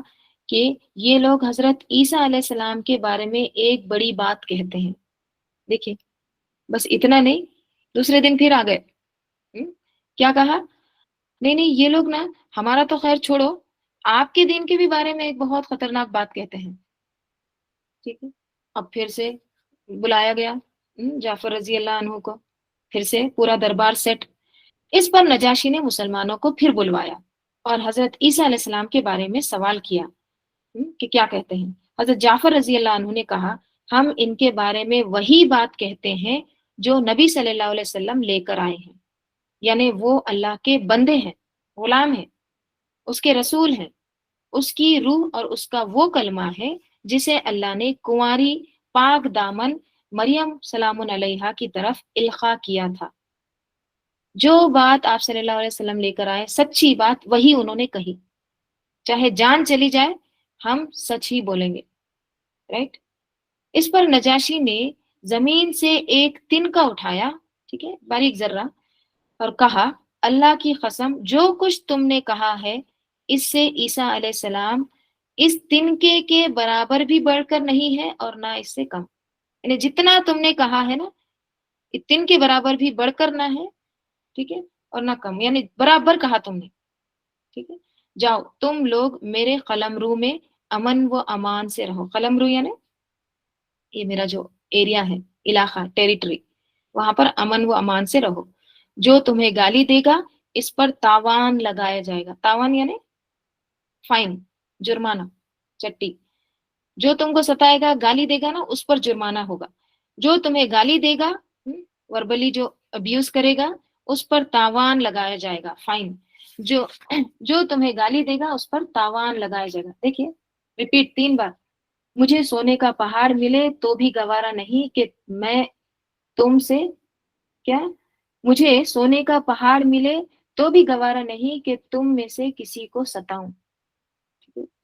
کہ یہ لوگ حضرت عیسیٰ علیہ السلام کے بارے میں ایک بڑی بات کہتے ہیں۔ دیکھیں، بس اتنا نہیں، دوسرے دن پھر آ گئے، کیا کہا، نہیں نہیں یہ لوگ نا ہمارا تو خیر چھوڑو، آپ کے دین کے بھی بارے میں ایک بہت خطرناک بات کہتے ہیں۔ ٹھیک ہے، اب پھر سے بلایا گیا جعفر رضی اللہ عنہ کو، پھر سے پورا دربار سیٹ۔ اس پر نجاشی نے مسلمانوں کو پھر بلوایا اور حضرت عیسیٰ علیہ السلام کے بارے میں سوال کیا کہ کیا کہتے ہیں۔ حضرت جعفر رضی اللہ عنہ نے کہا ہم ان کے بارے میں وہی بات کہتے ہیں جو نبی صلی اللہ علیہ وسلم لے کر آئے ہیں، یعنی وہ اللہ کے بندے ہیں، غلام ہیں، اس کے رسول ہیں، اس کی روح اور اس کا وہ کلمہ ہے جسے اللہ نے کنواری پاک دامن مریم سلام علیہا کی طرف القاء کیا تھا۔ جو بات آپ صلی اللہ علیہ وسلم لے کر آئے، سچی بات وہی انہوں نے کہی، چاہے جان چلی جائے ہم سچ ہی بولیں گے، رائٹ۔ اس پر نجاشی نے زمین سے ایک تنکا اٹھایا، ٹھیک ہے، باریک ذرہ، اور کہا اللہ کی قسم جو کچھ تم نے کہا ہے اس سے عیسیٰ علیہ السلام اس تنکے کے برابر بھی بڑھ کر نہیں ہے اور نہ اس سے کم، یعنی جتنا تم نے کہا ہے نا، تن کے برابر بھی بڑھ کر نہ ہے، ٹھیک ہے، اور نہ کم، یعنی برابر کہا تم نے، ٹھیک ہے۔ جاؤ تم لوگ میرے قلمرو میں امن و امان سے رہو، قلمرو یعنی یہ میرا جو ایریا ہے، علاقہ، ٹیریٹری، وہاں پر امن و امان سے رہو۔ جو تمہیں گالی دے گا اس پر تاوان لگایا جائے گا، تاوان یعنی فائن، جرمانہ، چٹی۔ جو تم کو ستائے گا، گالی دے گا نا، اس پر جرمانہ ہوگا۔ جو تمہیں گالی دے گا، وربلی جو ابیوز کرے گا، اس پر تاوان لگایا جائے گا، فائن۔ جو تمہیں گالی دے گا اس پر تاوان لگایا جائے گا۔ دیکھیے، ریپیٹ 3 بار، مجھے سونے کا پہاڑ ملے تو بھی گوارا نہیں کہ میں تم سے، کیا، مجھے سونے کا پہاڑ ملے تو بھی گوارا نہیں کہ تم میں سے کسی کو ستاؤں۔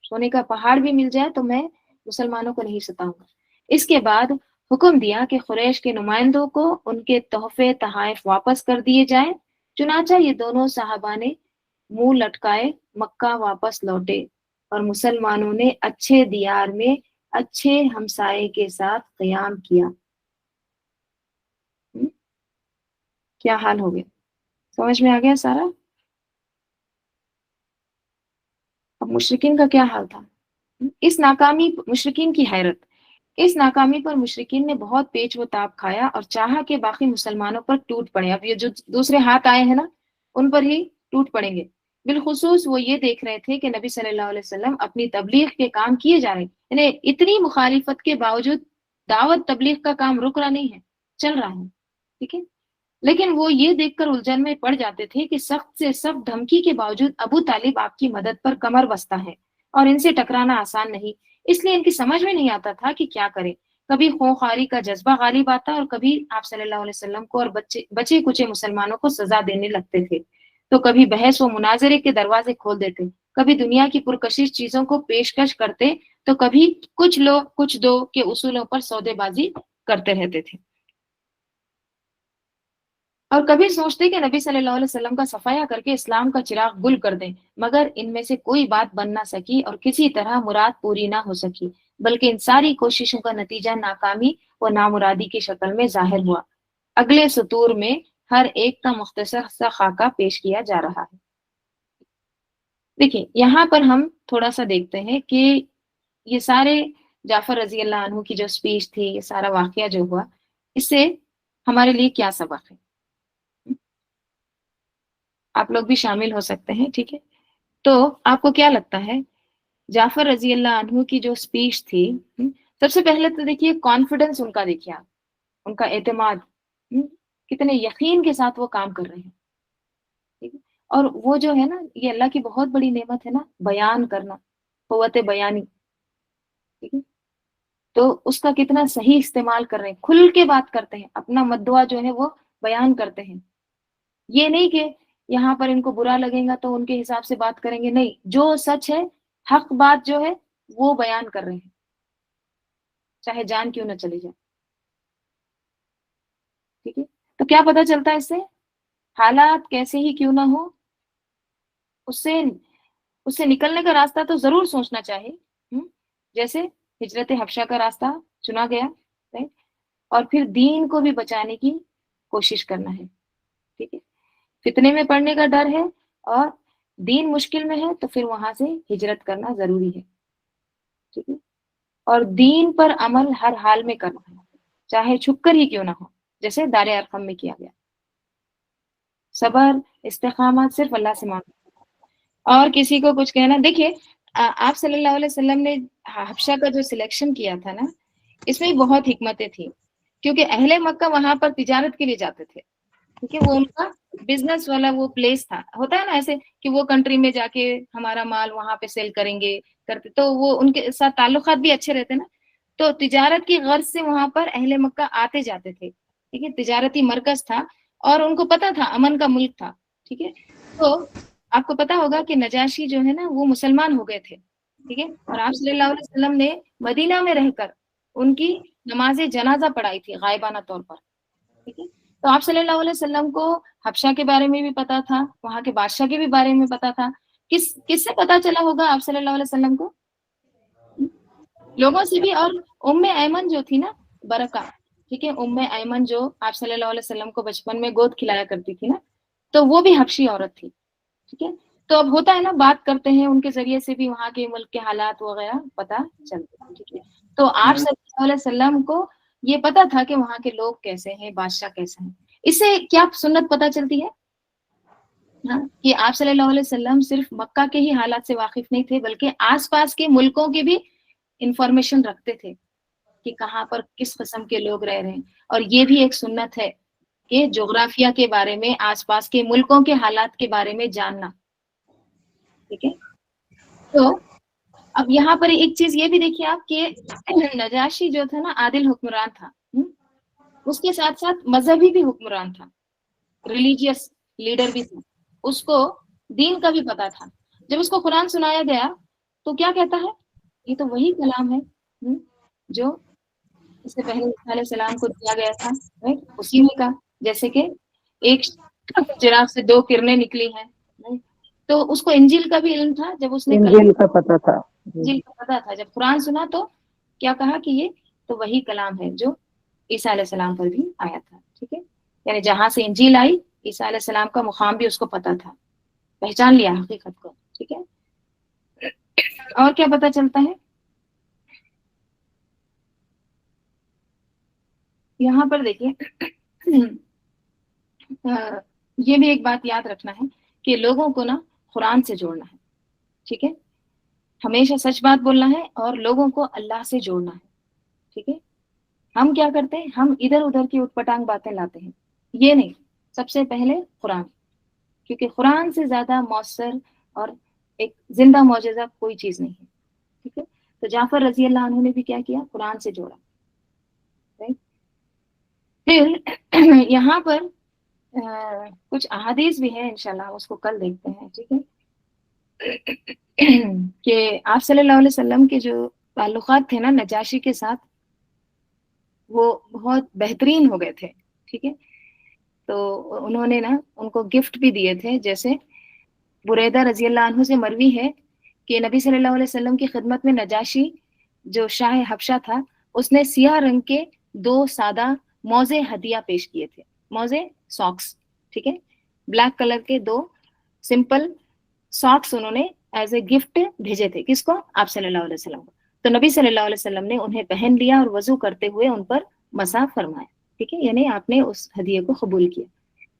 سونے کا پہاڑ بھی مل جائے تو میں مسلمانوں کو نہیں ستاؤں گا۔ اس کے بعد حکم دیا کہ قریش کے نمائندوں کو ان کے تحفے تحائف واپس کر دیے جائیں۔ چنانچہ یہ دونوں صحابہ نے منہ لٹکائے مکہ واپس لوٹے اور مسلمانوں نے اچھے دیار میں اچھے ہمسائے کے ساتھ قیام کیا۔ کیا حال ہو گیا، سمجھ میں آ گیا سارا؟ اب مشرکین کا کیا حال تھا، اس ناکامی، مشرکین کی حیرت، اس ناکامی پر مشرکین نے بہت پیچ و تاب کھایا اور چاہا کہ باقی مسلمانوں پر ٹوٹ پڑے۔ اب یہ جو دوسرے ہاتھ آئے ہیں نا، ان پر ہی ٹوٹ پڑیں گے۔ بالخصوص وہ یہ دیکھ رہے تھے کہ نبی صلی اللہ علیہ وسلم اپنی تبلیغ کے کام کیے جا رہے ہیں، یعنی اتنی مخالفت کے باوجود دعوت تبلیغ کا کام رک رہا نہیں ہے، چل رہا ہے، ٹھیک ہے۔ لیکن وہ یہ دیکھ کر الجھن میں پڑ جاتے تھے کہ سخت سے سخت دھمکی کے باوجود ابو طالب آپ کی مدد پر کمر بستہ ہے اور ان سے ٹکرانا آسان نہیں، اس لیے ان کی سمجھ میں نہیں آتا تھا کہ کیا کریں۔ کبھی خونخواری کا جذبہ غالب آتا اور کبھی آپ صلی اللہ علیہ وسلم کو اور بچے کچے مسلمانوں کو سزا دینے لگتے تھے، تو کبھی بحث و مناظرے کے دروازے کھول دیتے، کبھی دنیا کی پرکشش چیزوں کو پیشکش کرتے، تو کبھی کچھ لو کچھ دو کے اصولوں پر سودے بازی کرتے رہتے تھے، اور کبھی سوچتے کہ نبی صلی اللہ علیہ وسلم کا صفایا کر کے اسلام کا چراغ گل کر دیں، مگر ان میں سے کوئی بات بن نہ سکی اور کسی طرح مراد پوری نہ ہو سکی، بلکہ ان ساری کوششوں کا نتیجہ ناکامی و نامرادی کی شکل میں ظاہر ہوا۔ اگلے سطور میں ہر ایک کا مختصر سا خاکہ پیش کیا جا رہا ہے۔ دیکھیں، یہاں پر ہم تھوڑا سا دیکھتے ہیں کہ یہ سارے جعفر رضی اللہ عنہ کی جو سپیچ تھی، یہ سارا واقعہ جو ہوا، اس سے ہمارے لیے کیا سبق ہے، آپ لوگ بھی شامل ہو سکتے ہیں، ٹھیک ہے۔ تو آپ کو کیا لگتا ہے جعفر رضی اللہ عنہ کی جو سپیچ تھی، سب سے پہلے تو دیکھیے کانفیڈنس ان کا، دیکھیے آپ، ان کا اعتماد، کتنے یقین کے ساتھ وہ کام کر رہے ہیں، ٹھیک ہے؟ اور وہ جو ہے نا، یہ اللہ کی بہت بڑی نعمت ہے نا، بیان کرنا، قوت بیانی، ٹھیک ہے، تو اس کا کتنا صحیح استعمال کر رہے ہیں، کھل کے بات کرتے ہیں، اپنا مدعا جو ہے وہ بیان کرتے ہیں. یہ نہیں کہ یہاں پر ان کو برا لگے گا تو ان کے حساب سے بات کریں گے، نہیں، جو سچ ہے، حق بات جو ہے وہ بیان کر رہے ہیں، چاہے جان کیوں نہ چلی جائے. ٹھیک ہے، تو کیا پتہ چلتا ہے اس سے؟ حالات کیسے ہی کیوں نہ ہو، اس سے نکلنے کا راستہ تو ضرور سوچنا چاہیے. جیسے ہجرت حبشہ کا راستہ چنا گیا، right؟ اور پھر دین کو بھی بچانے کی کوشش کرنا ہے. ٹھیک ہے، فتنے میں پڑنے کا ڈر ہے اور دین مشکل میں ہے تو پھر وہاں سے ہجرت کرنا ضروری ہے. ٹھیک ہے، اور دین پر عمل ہر حال میں کرنا ہے، چاہے چھپ کر ہی کیوں نہ ہو، جیسے دار ارقم میں کیا گیا. صبر استقامت صرف اللہ سے مانگنا. اور کسی کو کچھ کہنا، دیکھیے آپ صلی اللہ علیہ وسلم نے حبشہ کا جو سلیکشن کیا تھا نا، اس میں بہت حکمتیں تھیں، کیونکہ اہل مکہ وہاں پر تجارت کے لیے جاتے تھے. ٹھیک ہے، وہ ان کا بزنس والا وہ پلیس تھا. ہوتا ہے نا ایسے کہ وہ کنٹری میں جا کے ہمارا مال وہاں پہ سیل کریں گے کرتے، تو وہ ان کے ساتھ تعلقات بھی اچھے رہتے نا. تو تجارت کی غرض سے وہاں پر اہل مکہ آتے جاتے تھے. ٹھیک ہے، تجارتی مرکز تھا اور ان کو پتا تھا امن کا ملک تھا. ٹھیک ہے، تو آپ کو پتا ہوگا کہ نجاشی جو ہے نا وہ مسلمان ہو گئے تھے. ٹھیک ہے، اور آپ صلی اللہ علیہ وسلم نے مدینہ میں رہ کر ان کی نماز جنازہ پڑھائی تھی غائبانہ طور پر. ٹھیک ہے، تو آپ صلی اللہ علیہ وسلم کو حبشہ کے بارے میں بھی پتا تھا، وہاں کے بادشاہ کے بھی بارے میں پتا تھا. کس سے پتا چلا ہوگا آپ صلی اللہ علیہ وسلم کو؟ لوگوں سے بھی. اور ام ایمن جو تھی نا برکہ، ٹھیک ہے، ام ایمن جو آپ صلی اللہ علیہ وسلم کو بچپن میں گود کھلایا کرتی تھی نا، تو وہ بھی حبشی عورت تھی. ٹھیک ہے، تو اب ہوتا ہے نا بات کرتے ہیں ان کے ذریعے سے بھی وہاں کے ملک کے حالات وغیرہ پتا چلتے ہیں. ٹھیک ہے، تو آپ صلی اللہ علیہ وسلم کو یہ پتا تھا کہ وہاں کے لوگ کیسے ہیں، بادشاہ کیسے ہیں. اس سے کیا سنت پتا چلتی ہے کہ آپ صلی اللہ علیہ وسلم صرف مکہ کے ہی حالات سے واقف نہیں تھے، بلکہ آس پاس کے ملکوں کے بھی انفارمیشن رکھتے تھے کہ کہاں پر کس قسم کے لوگ رہ رہے ہیں. اور یہ بھی ایک سنت ہے کہ جغرافیہ کے بارے میں، آس پاس کے ملکوں کے حالات کے بارے میں جاننا. ٹھیک ہے، تو اب یہاں پر ایک چیز یہ بھی دیکھیے آپ کہ نجاشی جو تھا نا عادل حکمران تھا، اس کے ساتھ ساتھ مذہبی بھی حکمران تھا، ریلیجیس لیڈر بھی تھا. اس کو دین کا بھی پتا تھا. جب اس کو قرآن سنایا گیا تو کیا کہتا ہے؟ یہ تو وہی کلام ہے جو اس سے پہلے عیسیٰ علیہ السلام کو دیا گیا تھا. اسی میں کا جیسے کہ ایک چراغ سے دو کرنیں نکلی ہیں. تو اس کو انجیل کا بھی علم تھا. جب اس نے انجیل کا پتا تھا. انجیل کا پتا تھا، جب قرآن سنا تو کیا کہا کہ یہ تو وہی کلام ہے جو عیسیٰ علیہ السلام پر بھی آیا تھا. ٹھیک ہے، یعنی جہاں سے انجیل آئی عیسیٰ علیہ السلام کا مقام بھی اس کو پتا تھا، پہچان لیا حقیقت کو. ٹھیک ہے، اور کیا پتا چلتا ہے یہاں پر؟ دیکھیے یہ بھی ایک بات یاد رکھنا ہے کہ لوگوں کو نا قرآن سے جوڑنا ہے. ٹھیک ہے، ہمیشہ سچ بات بولنا ہے اور لوگوں کو اللہ سے جوڑنا ہے. ٹھیک ہے، ہم کیا کرتے ہیں؟ ہم ادھر ادھر کی اٹھ پٹانگ باتیں لاتے ہیں. یہ نہیں، سب سے پہلے قرآن، کیونکہ قرآن سے زیادہ مؤثر اور ایک زندہ معجزہ کوئی چیز نہیں ہے. ٹھیک ہے، تو جعفر رضی اللہ عنہ نے بھی کیا کیا؟ قرآن سے جوڑا. پھر یہاں پر کچھ احادیث بھی ہیں، انشاءاللہ اس کو کل دیکھتے ہیں. ٹھیک ہے، کہ آپ صلی اللہ علیہ وسلم کے جو تعلقات تھے نا نجاشی کے ساتھ وہ بہت بہترین ہو گئے تھے. ٹھیک ہے، تو انہوں نے نا ان کو گفٹ بھی دیے تھے. جیسے بریدہ رضی اللہ عنہ سے مروی ہے کہ نبی صلی اللہ علیہ وسلم کی خدمت میں نجاشی جو شاہ حبشہ تھا، اس نے سیاہ رنگ کے 2 سادہ موزے ہدیہ پیش کیے تھے. موزے ساکس، ٹھیک ہے، بلیک کلر کے 2 سمپل ساکس انہوں نے ایز اے گفٹ بھیجے تھے. کس کو؟ آپ صلی اللہ علیہ وسلم کو. تو نبی صلی اللہ علیہ وسلم نے انہیں پہن لیا اور وضو کرتے ہوئے ان پر مسح فرمایا. ٹھیک ہے، یعنی آپ نے اس ہدیے کو قبول کیا.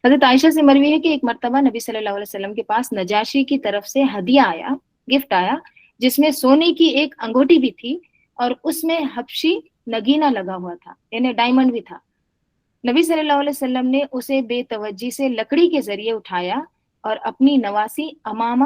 حضرت عائشہ سے مروی ہے کہ ایک مرتبہ نبی صلی اللہ علیہ وسلم کے پاس نجاشی کی طرف سے ہدیہ آیا، گفٹ آیا، جس میں سونے کی ایک انگوٹی بھی تھی اور اس میں حبشی نگینہ لگا ہوا تھا، یعنی ڈائمنڈ بھی تھا. نبی صلی اللہ علیہ وسلم نے اسے بے توجہی سے لکڑی کے ذریعے اٹھایا اور اپنی نواسی امامہ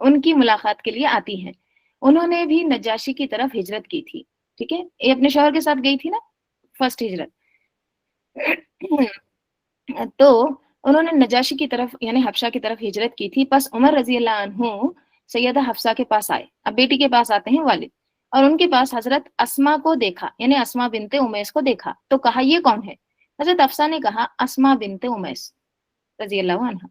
ان کی ملاقات کے لیے آتی ہیں. انہوں نے بھی نجاشی کی طرف ہجرت کی تھی. ٹھیک ہے, یہ اپنے شوہر کے ساتھ گئی تھی نا فرسٹ ہجرت. تو انہوں نے نجاشی کی طرف یعنی حبشہ کی طرف ہجرت کی تھی. پس عمر رضی اللہ عنہ سیدہ حفصہ کے پاس آئے. اب بیٹی کے پاس آتے ہیں والد, اور ان کے پاس حضرت اسما کو دیکھا, یعنی اسما بنت امیس کو دیکھا. تو کہا یہ کون ہے؟ حضرت حفصہ نے کہا اسما بنت امیس رضی اللہ عنہ.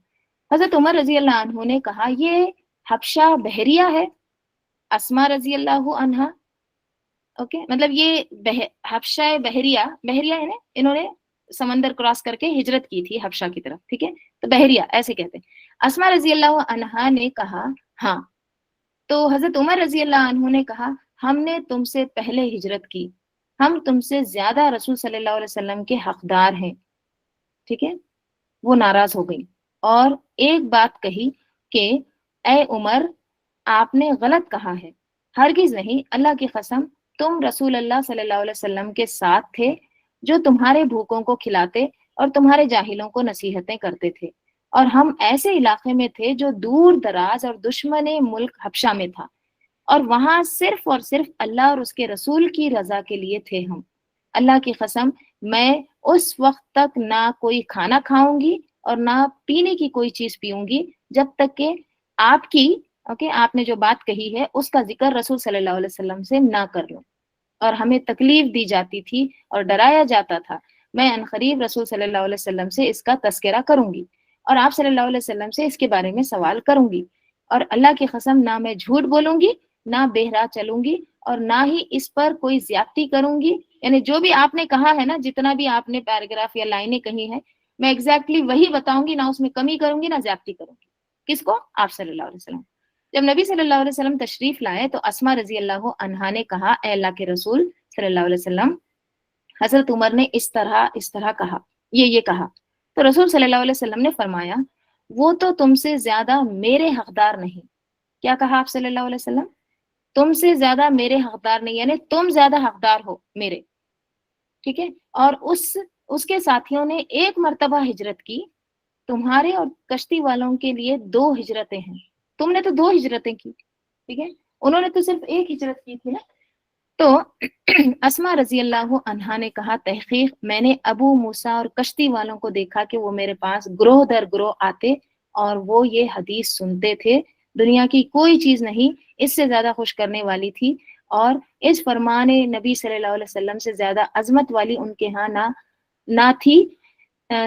حضرت عمر رضی اللہ عنہ نے کہا یہ حبشہ بحریہ ہے. اسما رضی اللہ عنہ, اوکے, مطلب یہ حبشہ بحریہ ہے نا, انہوں نے سمندر کراس کر کے ہجرت کی تھی حبشہ کی طرف. ٹھیک ہے, تو بحریہ ایسے کہتے ہیں. اسما رضی اللہ عنہا نے کہا ہاں. تو حضرت عمر رضی اللہ عنہ نے کہا ہم نے تم سے پہلے ہجرت کی, ہم تم سے زیادہ رسول صلی اللہ علیہ وسلم کے حقدار ہیں. ٹھیک ہے, وہ ناراض ہو گئی اور ایک بات کہی کہ اے عمر آپ نے غلط کہا ہے. ہرگز نہیں, اللہ کی قسم تم رسول اللہ صلی اللہ علیہ وسلم کے ساتھ تھے جو تمہارے بھوکوں کو کھلاتے اور تمہارے جاہلوں کو نصیحتیں کرتے تھے, اور ہم ایسے علاقے میں تھے جو دور دراز اور دشمن ملک حبشہ میں تھا, اور وہاں صرف اور صرف اللہ اور اس کے رسول کی رضا کے لیے تھے ہم. اللہ کی قسم میں اس وقت تک نہ کوئی کھانا کھاؤں گی اور نہ پینے کی کوئی چیز پیوں گی جب تک کہ آپ کی آپ نے جو بات کہی ہے اس کا ذکر رسول صلی اللہ علیہ وسلم سے نہ کر لوں. اور ہمیں تکلیف دی جاتی تھی اور ڈرایا جاتا تھا. میں عنقریب رسول صلی اللہ علیہ وسلم سے اس کا تذکرہ کروں گی اور آپ صلی اللہ علیہ وسلم سے اس کے بارے میں سوال کروں گی, اور اللہ کی قسم نہ میں جھوٹ بولوں گی, نہ بے راہ چلوں گی, اور نہ ہی اس پر کوئی زیادتی کروں گی. یعنی جو بھی آپ نے کہا ہے نا, جتنا بھی آپ نے پیراگراف یا لائنیں کہی ہیں, میں ایگزیکٹلی وہی بتاؤں گی, نہ اس میں کمی کروں گی نہ زیادتی کروں گی. کس کو؟ آپ صلی اللہ علیہ وسلم. جب نبی صلی اللہ علیہ وسلم تشریف لائے تو اسما رضی اللہ عنہا نے کہا اے اللہ کے رسول صلی اللہ علیہ وسلم, حضرت عمر نے اس طرح کہا, یہ کہا. تو رسول صلی اللہ علیہ وسلم نے فرمایا وہ تو تم سے زیادہ میرے حقدار نہیں. کیا کہا آپ صلی اللہ علیہ وسلم؟ تم سے زیادہ میرے حقدار نہیں, یعنی تم زیادہ حقدار ہو میرے. ٹھیک ہے, اور اس کے ساتھیوں نے ایک مرتبہ ہجرت کی, تمہارے اور کشتی والوں کے لیے 2 ہجرتیں ہیں. تم نے تو 2 ہجرتیں کی, ٹھیک ہے, انہوں نے تو صرف 1 ہجرت کی تھی نا. تو اسما رضی اللہ عنہا نے کہا تحقیق میں نے ابو موسیٰ اور کشتی والوں کو دیکھا کہ وہ میرے پاس گروہ در گروہ آتے اور وہ یہ حدیث سنتے تھے, دنیا کی کوئی چیز نہیں اس سے زیادہ خوش کرنے والی تھی, اور اس فرمان نبی صلی اللہ علیہ وسلم سے زیادہ عظمت والی ان کے ہاں نہ تھی.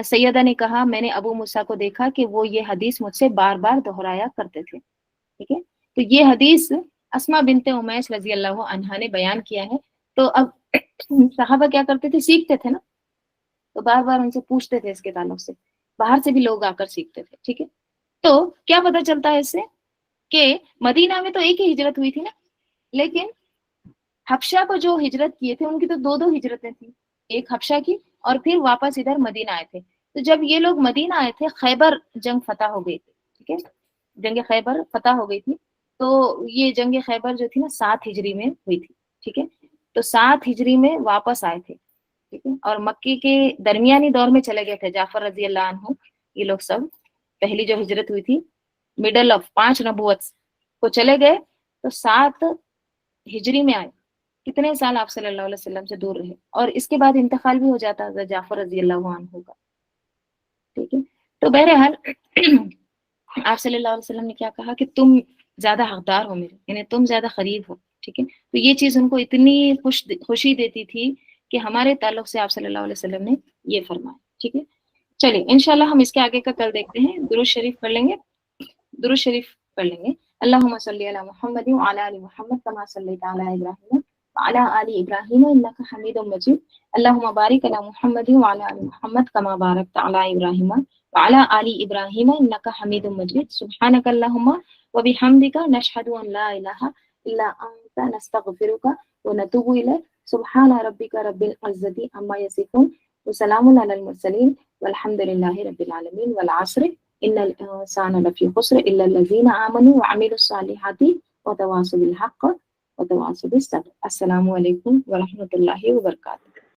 سیدہ نے کہا میں نے ابو موسیٰ کو دیکھا کہ وہ یہ حدیث مجھ سے بار بار دہرایا کرتے تھے. ٹھیک ہے, تو یہ حدیث اسما بنت امیس رضی اللہ عنہا نے بیان کیا ہے. تو اب صحابہ کیا کرتے تھے, سیکھتے تھے نا, تو بار بار ان سے پوچھتے تھے اس کے تعلق سے, باہر سے بھی لوگ آ کر سیکھتے تھے. ٹھیک ہے, تو کیا پتہ چلتا ہے اس سے کہ مدینہ میں تو ایک ہی ہجرت ہوئی تھی نا, لیکن حبشہ کو جو ہجرت کیے تھے ان کی تو 2 ہجرتیں تھیں, ایک حبشہ کی اور پھر واپس ادھر مدینہ آئے تھے. تو جب یہ لوگ مدینہ آئے تھے خیبر جنگ فتح ہو گئی تھی. ٹھیک ہے, جنگ خیبر فتح ہو گئی تھی. تو یہ جنگ خیبر جو تھی نا 7 ہجری میں ہوئی تھی. ٹھیک ہے, تو 7 ہجری میں واپس آئے تھے. ٹھیک ہے, اور مکے کے درمیانی دور میں چلے گئے تھے جعفر رضی اللہ عنہ, یہ لوگ سب پہلی جو ہجرت ہوئی تھی مڈل آف 5 نبوت کو چلے گئے, تو 7 ہجری میں آئے. کتنے سال آپ صلی اللہ علیہ وسلم سے دور رہے, اور اس کے بعد انتقال بھی ہو جاتا حضرت جعفر رضی اللہ عنہ کا. ٹھیک ہے, تو بہرحال آپ صلی اللہ علیہ وسلم نے کیا کہا کہ تم زیادہ حقدار ہو میرے, یعنی تم زیادہ قریب ہو. ٹھیک ہے, تو یہ چیز ان کو اتنی خوشی دیتی تھی کہ ہمارے تعلق سے آپ صلی اللہ علیہ وسلم نے یہ فرمایا. ٹھیک ہے, چلیے انشاءاللہ ہم اس کے آگے کا کل دیکھتے ہیں. درود شریف پڑھ لیں گے, درود شریف پڑھ لیں گے. اللہم صلی علی محمد وعلی آل محمد کما صلیت علی ابراہیم وعلی آل ابراہیم انک حمید مجید. اللہم بارک علی محمد وعلی آل محمد کما بارکت علی ابراہیم وعلی آل ابراہیم انک حمید مجید. سبحانک اللہم وبحمدک نشہد ان لا الہ الا انت نستغفرک ونتوب الیک. سبحان ربک رب العزت عما یصفون وسلام علی المرسلین والحمد للہ رب العالمین. والعصر ان الانسان لفی خسر الا الذین آمنوا وعملوا الصالحات وتواصوا بالحق وتواصوا بالصبر. السلام علیکم ورحمۃ اللہ وبرکاتہ.